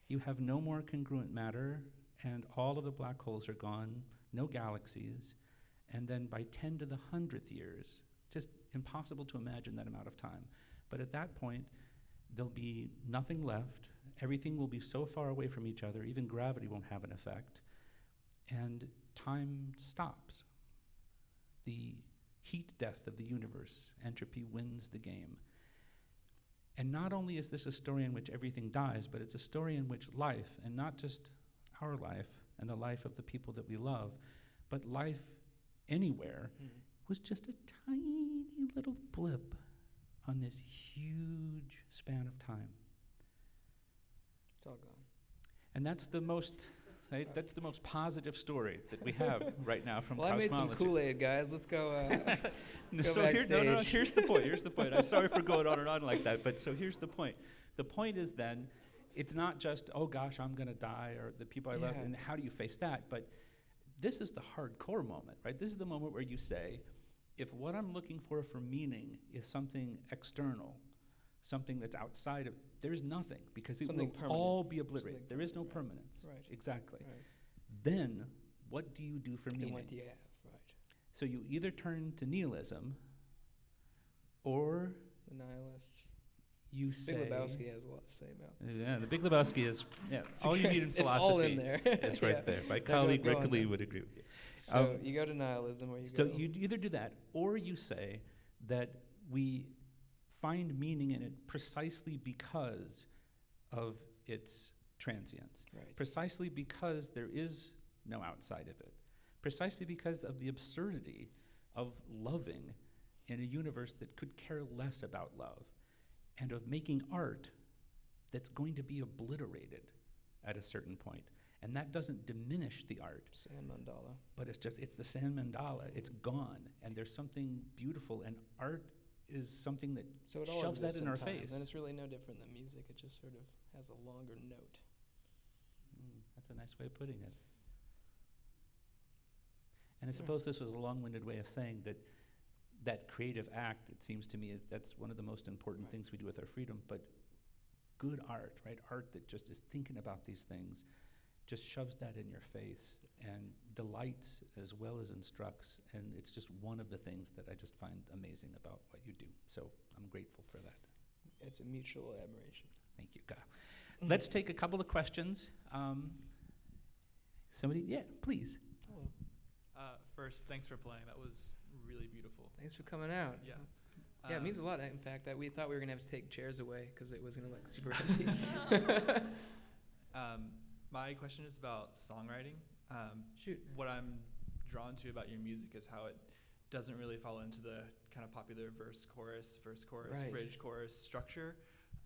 Speaker 1: You have no more congruent matter, and all of the black holes are gone, no galaxies, and then by 10 to the 100th years, just impossible to imagine that amount of time. But at that point, there'll be nothing left. Everything will be so far away from each other, even gravity won't have an effect, and time stops. The heat death of the universe, entropy wins the game. And not only is this a story in which everything dies, but it's a story in which life, and not just our life and the life of the people that we love, but life anywhere, was just a tiny little blip on this huge span of time.
Speaker 6: It's all gone.
Speaker 1: And that's the most positive story that we have right now from
Speaker 6: Well, I
Speaker 1: cosmology.
Speaker 6: made some Kool-Aid, guys. Let's go. Let's go
Speaker 1: No,
Speaker 6: backstage.
Speaker 1: here's the point. I'm sorry for going on and on like that, but so here's the point. The point is then, it's not just, oh gosh, I'm going to die, or the people I love,
Speaker 6: Yeah.
Speaker 1: and how do you face that? But this is the hardcore moment, right? This is the moment where you say, if what I'm looking for meaning is something external, something that's outside of, there's nothing, because it
Speaker 6: Something
Speaker 1: will
Speaker 6: permanent.
Speaker 1: all be obliterated.
Speaker 6: Something
Speaker 1: There is no
Speaker 6: permanent,
Speaker 1: permanence.
Speaker 6: Right.
Speaker 1: Exactly.
Speaker 6: Right.
Speaker 1: Then, what do you do for
Speaker 6: And
Speaker 1: meaning?
Speaker 6: what do you have? Right.
Speaker 1: So you either turn to nihilism, or
Speaker 6: The nihilists.
Speaker 1: you say...
Speaker 6: Big Lebowski has a lot to say about that.
Speaker 1: Yeah, the Big Lebowski is,
Speaker 6: It's
Speaker 1: all you
Speaker 6: great.
Speaker 1: need in
Speaker 6: It's
Speaker 1: philosophy.
Speaker 6: all in there.
Speaker 1: It's right
Speaker 6: Yeah.
Speaker 1: there. My
Speaker 6: Yeah,
Speaker 1: colleague
Speaker 6: go
Speaker 1: Rick
Speaker 6: on
Speaker 1: Lee
Speaker 6: then.
Speaker 1: would agree with you.
Speaker 6: So you go to nihilism, or you
Speaker 1: So
Speaker 6: go.
Speaker 1: you either do that, or you say that we find meaning in it precisely because of its transience,
Speaker 6: Right.
Speaker 1: precisely because there is no outside of it, precisely because of the absurdity of loving in a universe that could care less about love, and of making art that's going to be obliterated at a certain point. And that doesn't diminish the art,
Speaker 6: Sand mandala.
Speaker 1: but it's the sand mandala. It's gone, and there's something beautiful, and art is something that
Speaker 6: So it all
Speaker 1: shoves that
Speaker 6: exists
Speaker 1: in our
Speaker 6: time,
Speaker 1: face.
Speaker 6: And it's really no different than music. It just sort of has a longer note.
Speaker 1: That's a nice way of putting it. And I suppose this was a long-winded way of saying that that creative act, it seems to me, that's one of the most important things we do with our freedom, but good art, right? Art that just is thinking about these things, just shoves that in your face and delights as well as instructs, and it's just one of the things that I just find amazing about what you do. So I'm grateful for that.
Speaker 6: It's a mutual admiration.
Speaker 1: Thank you, Kyle. Let's take a couple of questions. Somebody, yeah, please.
Speaker 6: Hello.
Speaker 5: First, thanks for playing. That was really beautiful.
Speaker 6: Thanks for coming out.
Speaker 5: Yeah.
Speaker 6: Yeah, it means a lot. In fact, we thought we were going to have to take chairs away because it was going to look super empty.
Speaker 5: My question is about songwriting.
Speaker 6: Shoot.
Speaker 5: What I'm drawn to about your music is how it doesn't really fall into the kind of popular verse, chorus,
Speaker 6: Right.
Speaker 5: bridge, chorus structure.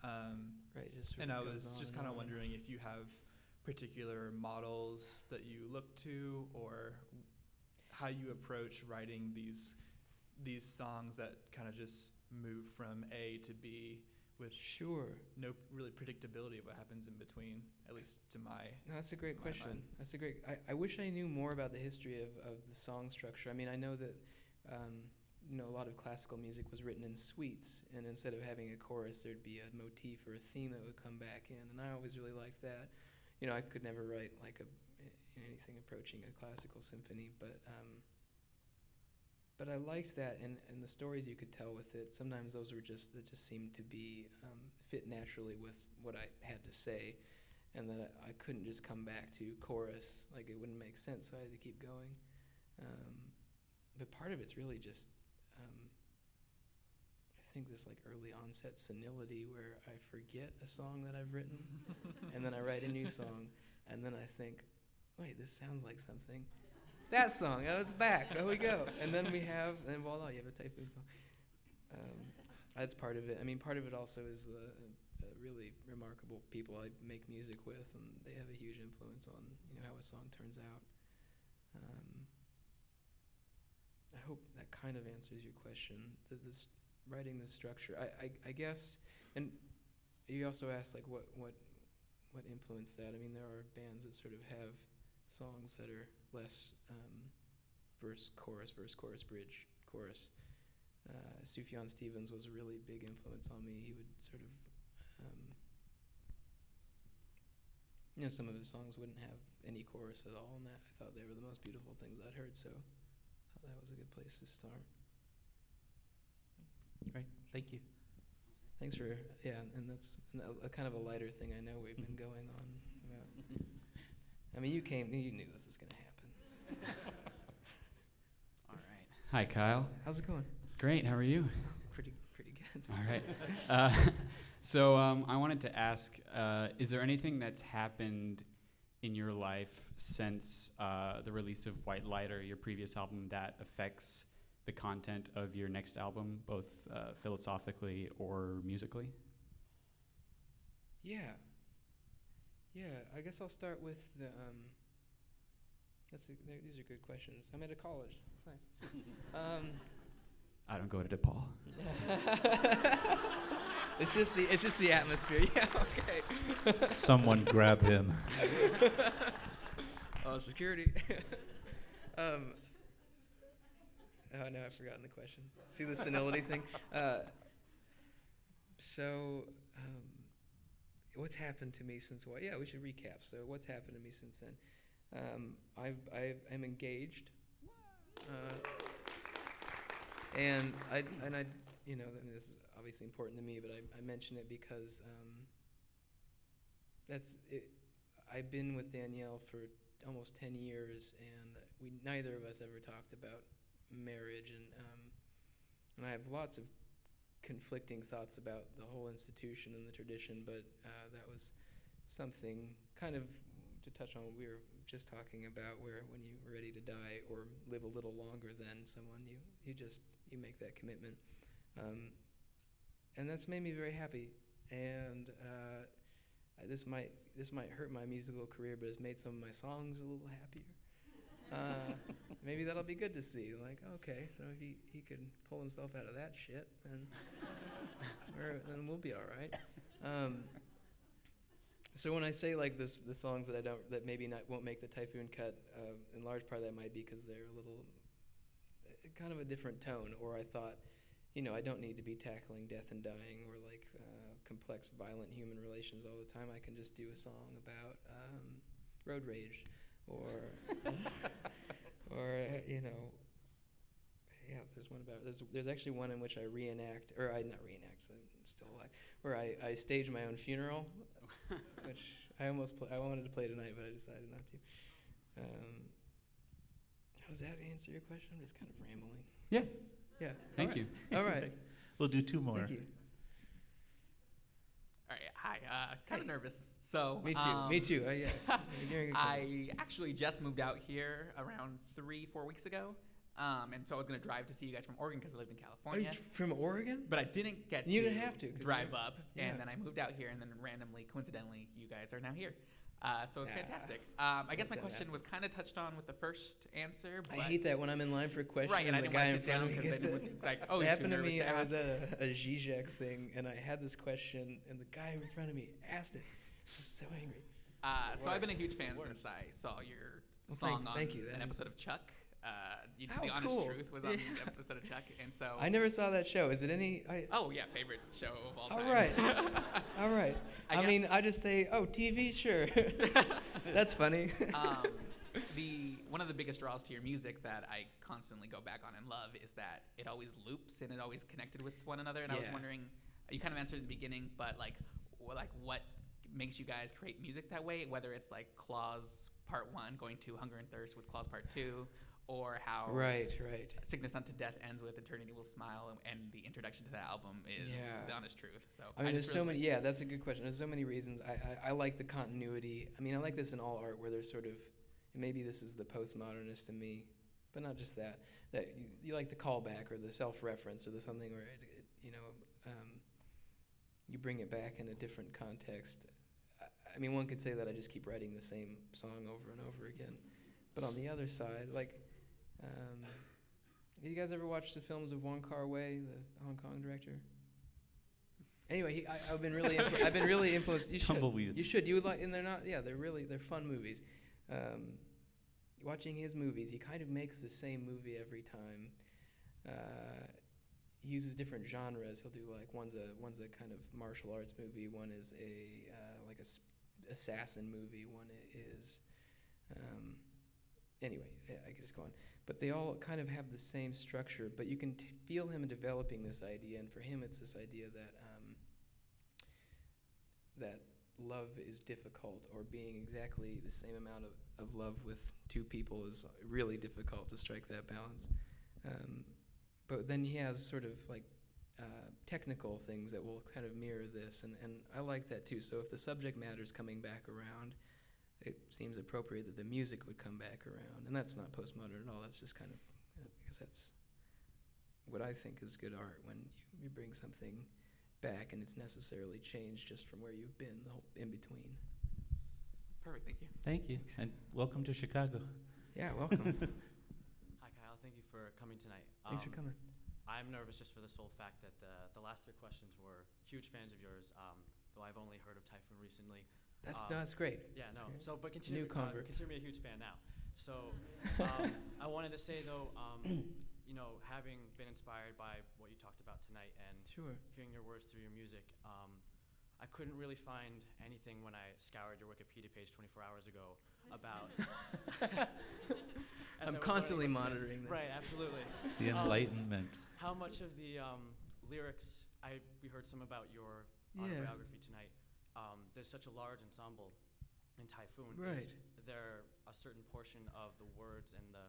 Speaker 6: Right, just sort
Speaker 5: And
Speaker 6: of
Speaker 5: I
Speaker 6: goes
Speaker 5: was
Speaker 6: on
Speaker 5: just
Speaker 6: and
Speaker 5: kind of
Speaker 6: on.
Speaker 5: wondering if you have particular models that you look to, or how you approach writing these songs that kind of just move from A to B with
Speaker 6: Sure.
Speaker 5: no really predictability of what happens in between, at least to my...
Speaker 6: No, that's a great
Speaker 5: My
Speaker 6: question.
Speaker 5: mind.
Speaker 6: That's a great. I wish I knew more about the history of the song structure. I mean, I know that a lot of classical music was written in suites, and instead of having a chorus, there'd be a motif or a theme that would come back in, and I always really liked that. I could never write like anything approaching a classical symphony, but I liked that, and the stories you could tell with it. Sometimes those were just seemed to be fit naturally with what I had to say, and that I couldn't just come back to chorus, like it wouldn't make sense, so I had to keep going. But part of it's really just, I think this like early onset senility where I forget a song that I've written, and then I write a new song, and then I think, wait, this sounds like something. That song, it's back. There we go. And then and voila, you have a Typhoon song. That's part of it. I mean, part of it also is the really remarkable people I make music with, and they have a huge influence on how a song turns out. I hope that kind of answers your question. Writing this structure, I guess, and you also asked like what influenced that. I mean, there are bands that sort of have songs that are less verse, chorus, bridge, chorus. Sufjan Stevens was a really big influence on me. He would sort of You know, some of his songs wouldn't have any chorus at all, and that I thought they were the most beautiful things I'd heard. So I thought that was a good place to start.
Speaker 1: Great, thank you.
Speaker 6: Thanks for and that's a kind of a lighter thing I know we've been going on about. I mean, you knew this was gonna happen.
Speaker 7: All right. Hi, Kyle.
Speaker 6: How's it going?
Speaker 7: Great. How are you?
Speaker 6: Pretty good.
Speaker 7: All right. So I wanted to ask, is there anything that's happened in your life since the release of White Lighter, your previous album, that affects the content of your next album, both philosophically or musically?
Speaker 6: Yeah, I guess I'll start with the. These are good questions. I'm at a college. It's nice.
Speaker 7: I don't go to DePaul.
Speaker 6: It's just the atmosphere. Yeah. Okay.
Speaker 1: Someone grab him.
Speaker 6: Oh, security. Oh no, I've forgotten the question. See the senility thing. What's happened to me since what? Yeah, we should recap. So what's happened to me since then? I'm engaged. And I you know, I mean, this is obviously important to me, but I mention it because that's it. I've been with Danielle for almost 10 years, and neither of us ever talked about marriage, and I have lots of conflicting thoughts about the whole institution and the tradition, but that was something kind of to touch on what we were just talking about, where when you're ready to die or live a little longer than someone, you make that commitment, and that's made me very happy, and this might hurt my musical career, but it's made some of my songs a little happier. Maybe that'll be good to see. Like, okay, so if he could pull himself out of that shit, then we'll be all right. So when I say like the songs that maybe won't make the Typhoon cut, in large part that might be because they're a little kind of a different tone, or I thought, you know, I don't need to be tackling death and dying or like complex, violent human relations all the time. I can just do a song about road rage. Or you know, yeah. There's actually one in which I reenact, or I not reenact. I'm still alive. Where I stage my own funeral, which I wanted to play tonight, but I decided not to. Does that answer your question? I'm just kind of rambling.
Speaker 7: Yeah.
Speaker 6: Yeah.
Speaker 7: Thank you.
Speaker 6: All right.
Speaker 1: We'll do two more.
Speaker 6: Thank you.
Speaker 8: All right, hi. Kind of nervous. So
Speaker 6: Me too. Yeah. You're doing a good
Speaker 8: I actually just moved out here around 3-4 weeks ago, and so I was gonna drive to see you guys from Oregon because I lived in
Speaker 6: Are you
Speaker 8: California.
Speaker 6: from Oregon?
Speaker 8: But I didn't get
Speaker 6: You
Speaker 8: to
Speaker 6: didn't have to, 'cause
Speaker 8: drive up,
Speaker 6: yeah.
Speaker 8: and then I moved out here, and then randomly, coincidentally, you guys are now here. So it's
Speaker 6: Ah,
Speaker 8: fantastic. I guess my
Speaker 6: that
Speaker 8: question was
Speaker 6: happens.
Speaker 8: kind of touched on with the first answer. But
Speaker 6: I hate that when I'm in line for a question.
Speaker 8: Right, and I
Speaker 6: the
Speaker 8: didn't want
Speaker 6: guy
Speaker 8: to
Speaker 6: in
Speaker 8: sit
Speaker 6: front
Speaker 8: down
Speaker 6: of me
Speaker 8: because
Speaker 6: gets
Speaker 8: then
Speaker 6: it.
Speaker 8: would think like, oh,
Speaker 6: It
Speaker 8: he's too
Speaker 6: happened to
Speaker 8: nervous
Speaker 6: me.
Speaker 8: to
Speaker 6: I was
Speaker 8: ask.
Speaker 6: at a Zizek thing, and I had this question, and the guy in front of me asked it. I was so angry.
Speaker 8: So I've been a huge fan since I saw your
Speaker 6: Well,
Speaker 8: song
Speaker 6: thank you.
Speaker 8: on an episode of Chuck.
Speaker 6: Oh,
Speaker 8: The Honest
Speaker 6: cool.
Speaker 8: Truth was on
Speaker 6: Yeah.
Speaker 8: the episode of Chuck, and so.
Speaker 6: I never saw that show. Is it any?
Speaker 8: Oh yeah, favorite show of all time.
Speaker 6: All right. All right. I mean,
Speaker 8: guess-
Speaker 6: I just say, oh, TV, sure. That's funny.
Speaker 8: One of the biggest draws to your music that I constantly go back on and love is that it always loops and it always connected with one another. And I was
Speaker 6: Yeah.
Speaker 8: wondering, you kind of answered in the beginning, but like what makes you guys create music that way? Whether it's like Claws Part 1 going to Hunger and Thirst with Claws Part 2, or how
Speaker 6: Right.
Speaker 8: Sickness Unto Death ends with Eternity Will Smile, and the introduction to that album is
Speaker 6: Yeah.
Speaker 8: The Honest Truth. So
Speaker 6: I mean,
Speaker 8: just
Speaker 6: there's so
Speaker 8: really
Speaker 6: many. Yeah, that's a good question. There's so many reasons. I like the continuity. I mean, I like this in all art, where there's sort of, and maybe this is the postmodernist in me, but not just that. That you like the callback or the self-reference or the something where you bring it back in a different context. I mean, one could say that I just keep writing the same song over and over again, but on the other side, like, you guys ever watch the films of Wong Kar-wai, the Hong Kong director? Anyway, I've been really influenced. You should.
Speaker 1: Tumbleweeds.
Speaker 6: You should. You would like, and they're not. Yeah, they're fun movies. Watching his movies, he kind of makes the same movie every time. He uses different genres. He'll do like one's a kind of martial arts movie. One is a assassin movie. One is, anyway, I could just go on. But they all kind of have the same structure, but you can feel him developing this idea, and for him it's this idea that that love is difficult, or being exactly the same amount of love with two people is really difficult to strike that balance. But then he has sort of like technical things that will kind of mirror this, and I like that too. So if the subject matter is coming back around, it seems appropriate that the music would come back around. And that's not postmodern at all. That's just kind of, because that's what I think is good art, when you bring something back and it's necessarily changed just from where you've been, the whole in between.
Speaker 8: Perfect. Thank you.
Speaker 1: Thank you, and welcome to Chicago.
Speaker 6: Yeah, welcome.
Speaker 9: Hi, Kyle. Thank you for coming tonight.
Speaker 6: Thanks for coming.
Speaker 9: I'm nervous just for the sole fact that the last 3 questions were huge fans of yours, though I've only heard of Typhoon recently.
Speaker 6: That's great.
Speaker 9: Yeah,
Speaker 6: That's
Speaker 9: no.
Speaker 6: great.
Speaker 9: So, but consider me a huge fan now. So, I wanted to say though, you know, having been inspired by what you talked about tonight and
Speaker 6: Sure.
Speaker 9: hearing your words through your music, I couldn't really find anything when I scoured your Wikipedia page 24 hours ago about.
Speaker 6: I'm constantly monitoring that.
Speaker 9: Right, absolutely.
Speaker 1: The Enlightenment.
Speaker 9: How much of the lyrics, we heard some about your
Speaker 6: Yeah.
Speaker 9: autobiography tonight. There's such a large ensemble in Typhoon.
Speaker 6: Right.
Speaker 9: Is there a certain portion of the words and the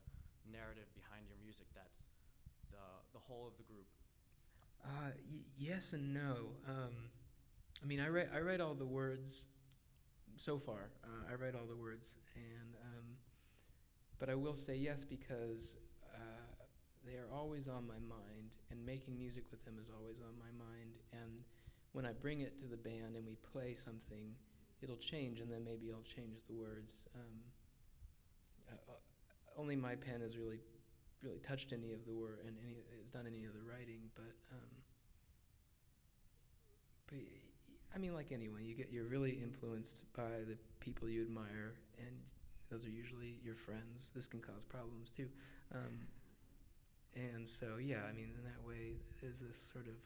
Speaker 9: narrative behind your music that's the whole of the group?
Speaker 6: Yes and no. I mean, I write all the words so far. I write all the words, and but I will say yes, because they are always on my mind, and making music with them is always on my mind. And when I bring it to the band and we play something, it'll change, and then maybe I'll change the words. Only my pen has really touched any of the word and has done any of the writing, but I mean, like anyone, you're really influenced by the people you admire, and those are usually your friends. This can cause problems too, and so yeah, I mean, in that way, there's this sort of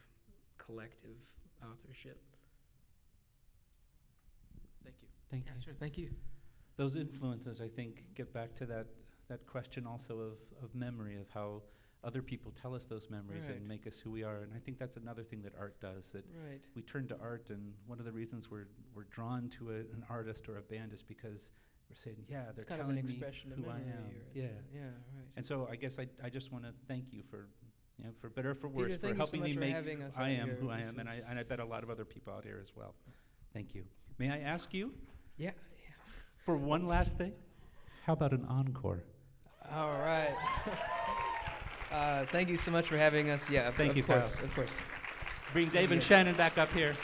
Speaker 6: collective authorship.
Speaker 9: Thank you.
Speaker 1: Thank
Speaker 6: Yeah,
Speaker 1: you.
Speaker 6: sure. Thank you.
Speaker 1: Those influences, I think, get back to that question also of memory, of how other people tell us those memories
Speaker 6: Right.
Speaker 1: and make us who we are. And I think that's another thing that art does, that
Speaker 6: Right.
Speaker 1: we turn to art, and one of the reasons we're drawn to an artist or a band is because we're saying, yeah,
Speaker 6: It's
Speaker 1: they're
Speaker 6: kind of
Speaker 1: telling
Speaker 6: an
Speaker 1: me
Speaker 6: expression of
Speaker 1: who I
Speaker 6: memory.
Speaker 1: am.
Speaker 6: Or it's
Speaker 1: Yeah.
Speaker 6: yeah, right.
Speaker 1: And so I guess I just want to thank you for, for better or for
Speaker 6: Peter,
Speaker 1: worse, for
Speaker 6: thank you so
Speaker 1: helping
Speaker 6: much
Speaker 1: me
Speaker 6: for
Speaker 1: make
Speaker 6: having us
Speaker 1: I
Speaker 6: out
Speaker 1: am
Speaker 6: here.
Speaker 1: who I
Speaker 6: This
Speaker 1: am, and
Speaker 6: is-
Speaker 1: I bet a lot of other people out here as well. Thank you. May I ask you,
Speaker 6: Yeah.
Speaker 1: for one last thing, how about an encore?
Speaker 6: All right. Thank you so much for having us. Yeah,
Speaker 1: Thank
Speaker 6: of
Speaker 1: you,
Speaker 6: course,
Speaker 1: Kyle.
Speaker 6: of course.
Speaker 1: Bring Dave and
Speaker 6: you.
Speaker 1: Shannon back up here.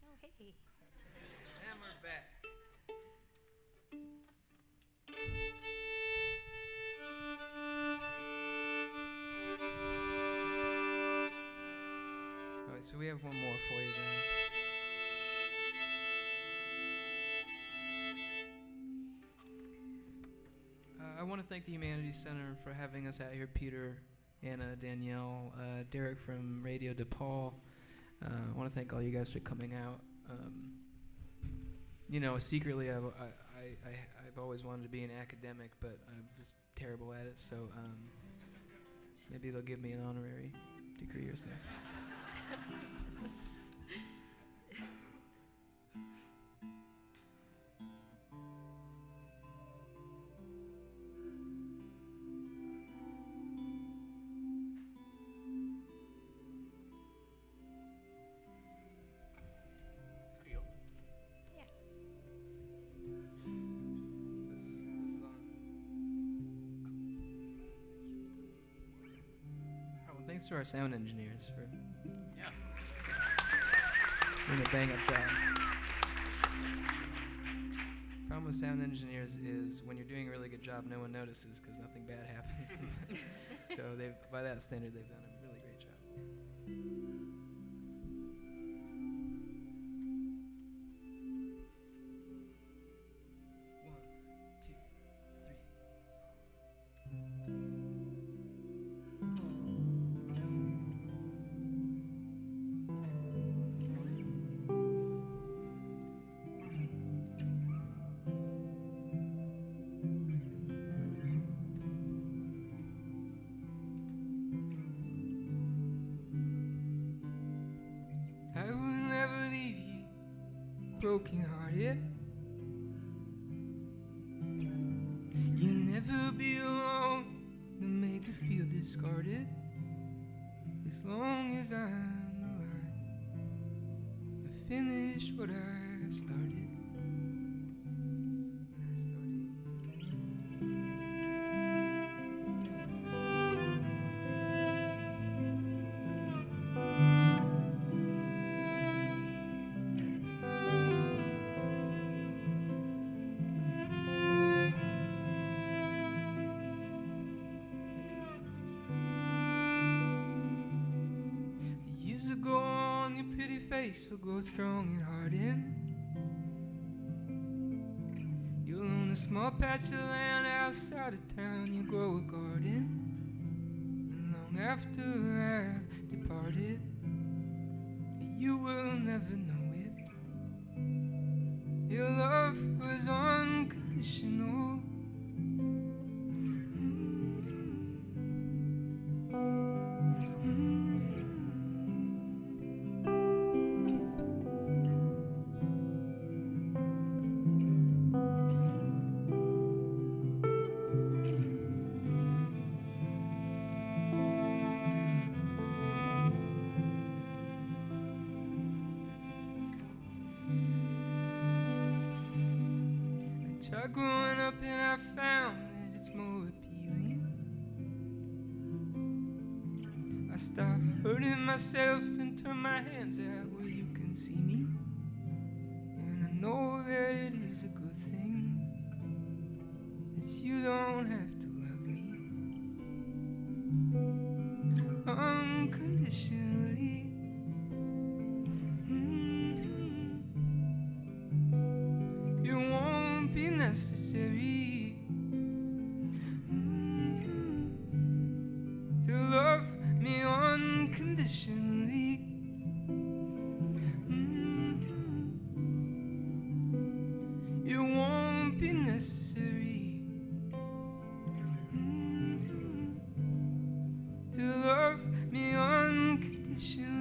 Speaker 4: Oh, hey.
Speaker 6: And we're back. All right, so we have one more for you then. I want to thank the Humanities Center for having us out here, Peter, Anna, Danielle, Derek from Radio DePaul. I want to thank all you guys for coming out. You know, secretly, I've always wanted to be an academic, but I'm just terrible at it. So maybe they'll give me an honorary degree or something.
Speaker 4: Yeah.
Speaker 6: Oh, well, thanks to our sound engineers for
Speaker 8: Yeah.
Speaker 6: doing a bang-up job. Problem with sound engineers is when you're doing a really good job, no one notices because nothing bad happens. So by that standard, they've done a really great job.
Speaker 2: I will never leave you broken hearted. You'll never be alone to make you feel discarded. As long as I'm alive, I finish what I've started. Years ago on your pretty face will grow strong and hardened. You'll own a small patch of land outside of town. You grow a garden, and long after I've departed, you will never know it. Your love was unconditional. Tried growing up and I found that it's more appealing. I stopped hurting myself and turned my hands out where you can see me. And I know that it is a good thing that you don't have to love me unconditionally. It won't be necessary to love me unconditionally. It won't be necessary to love me unconditionally.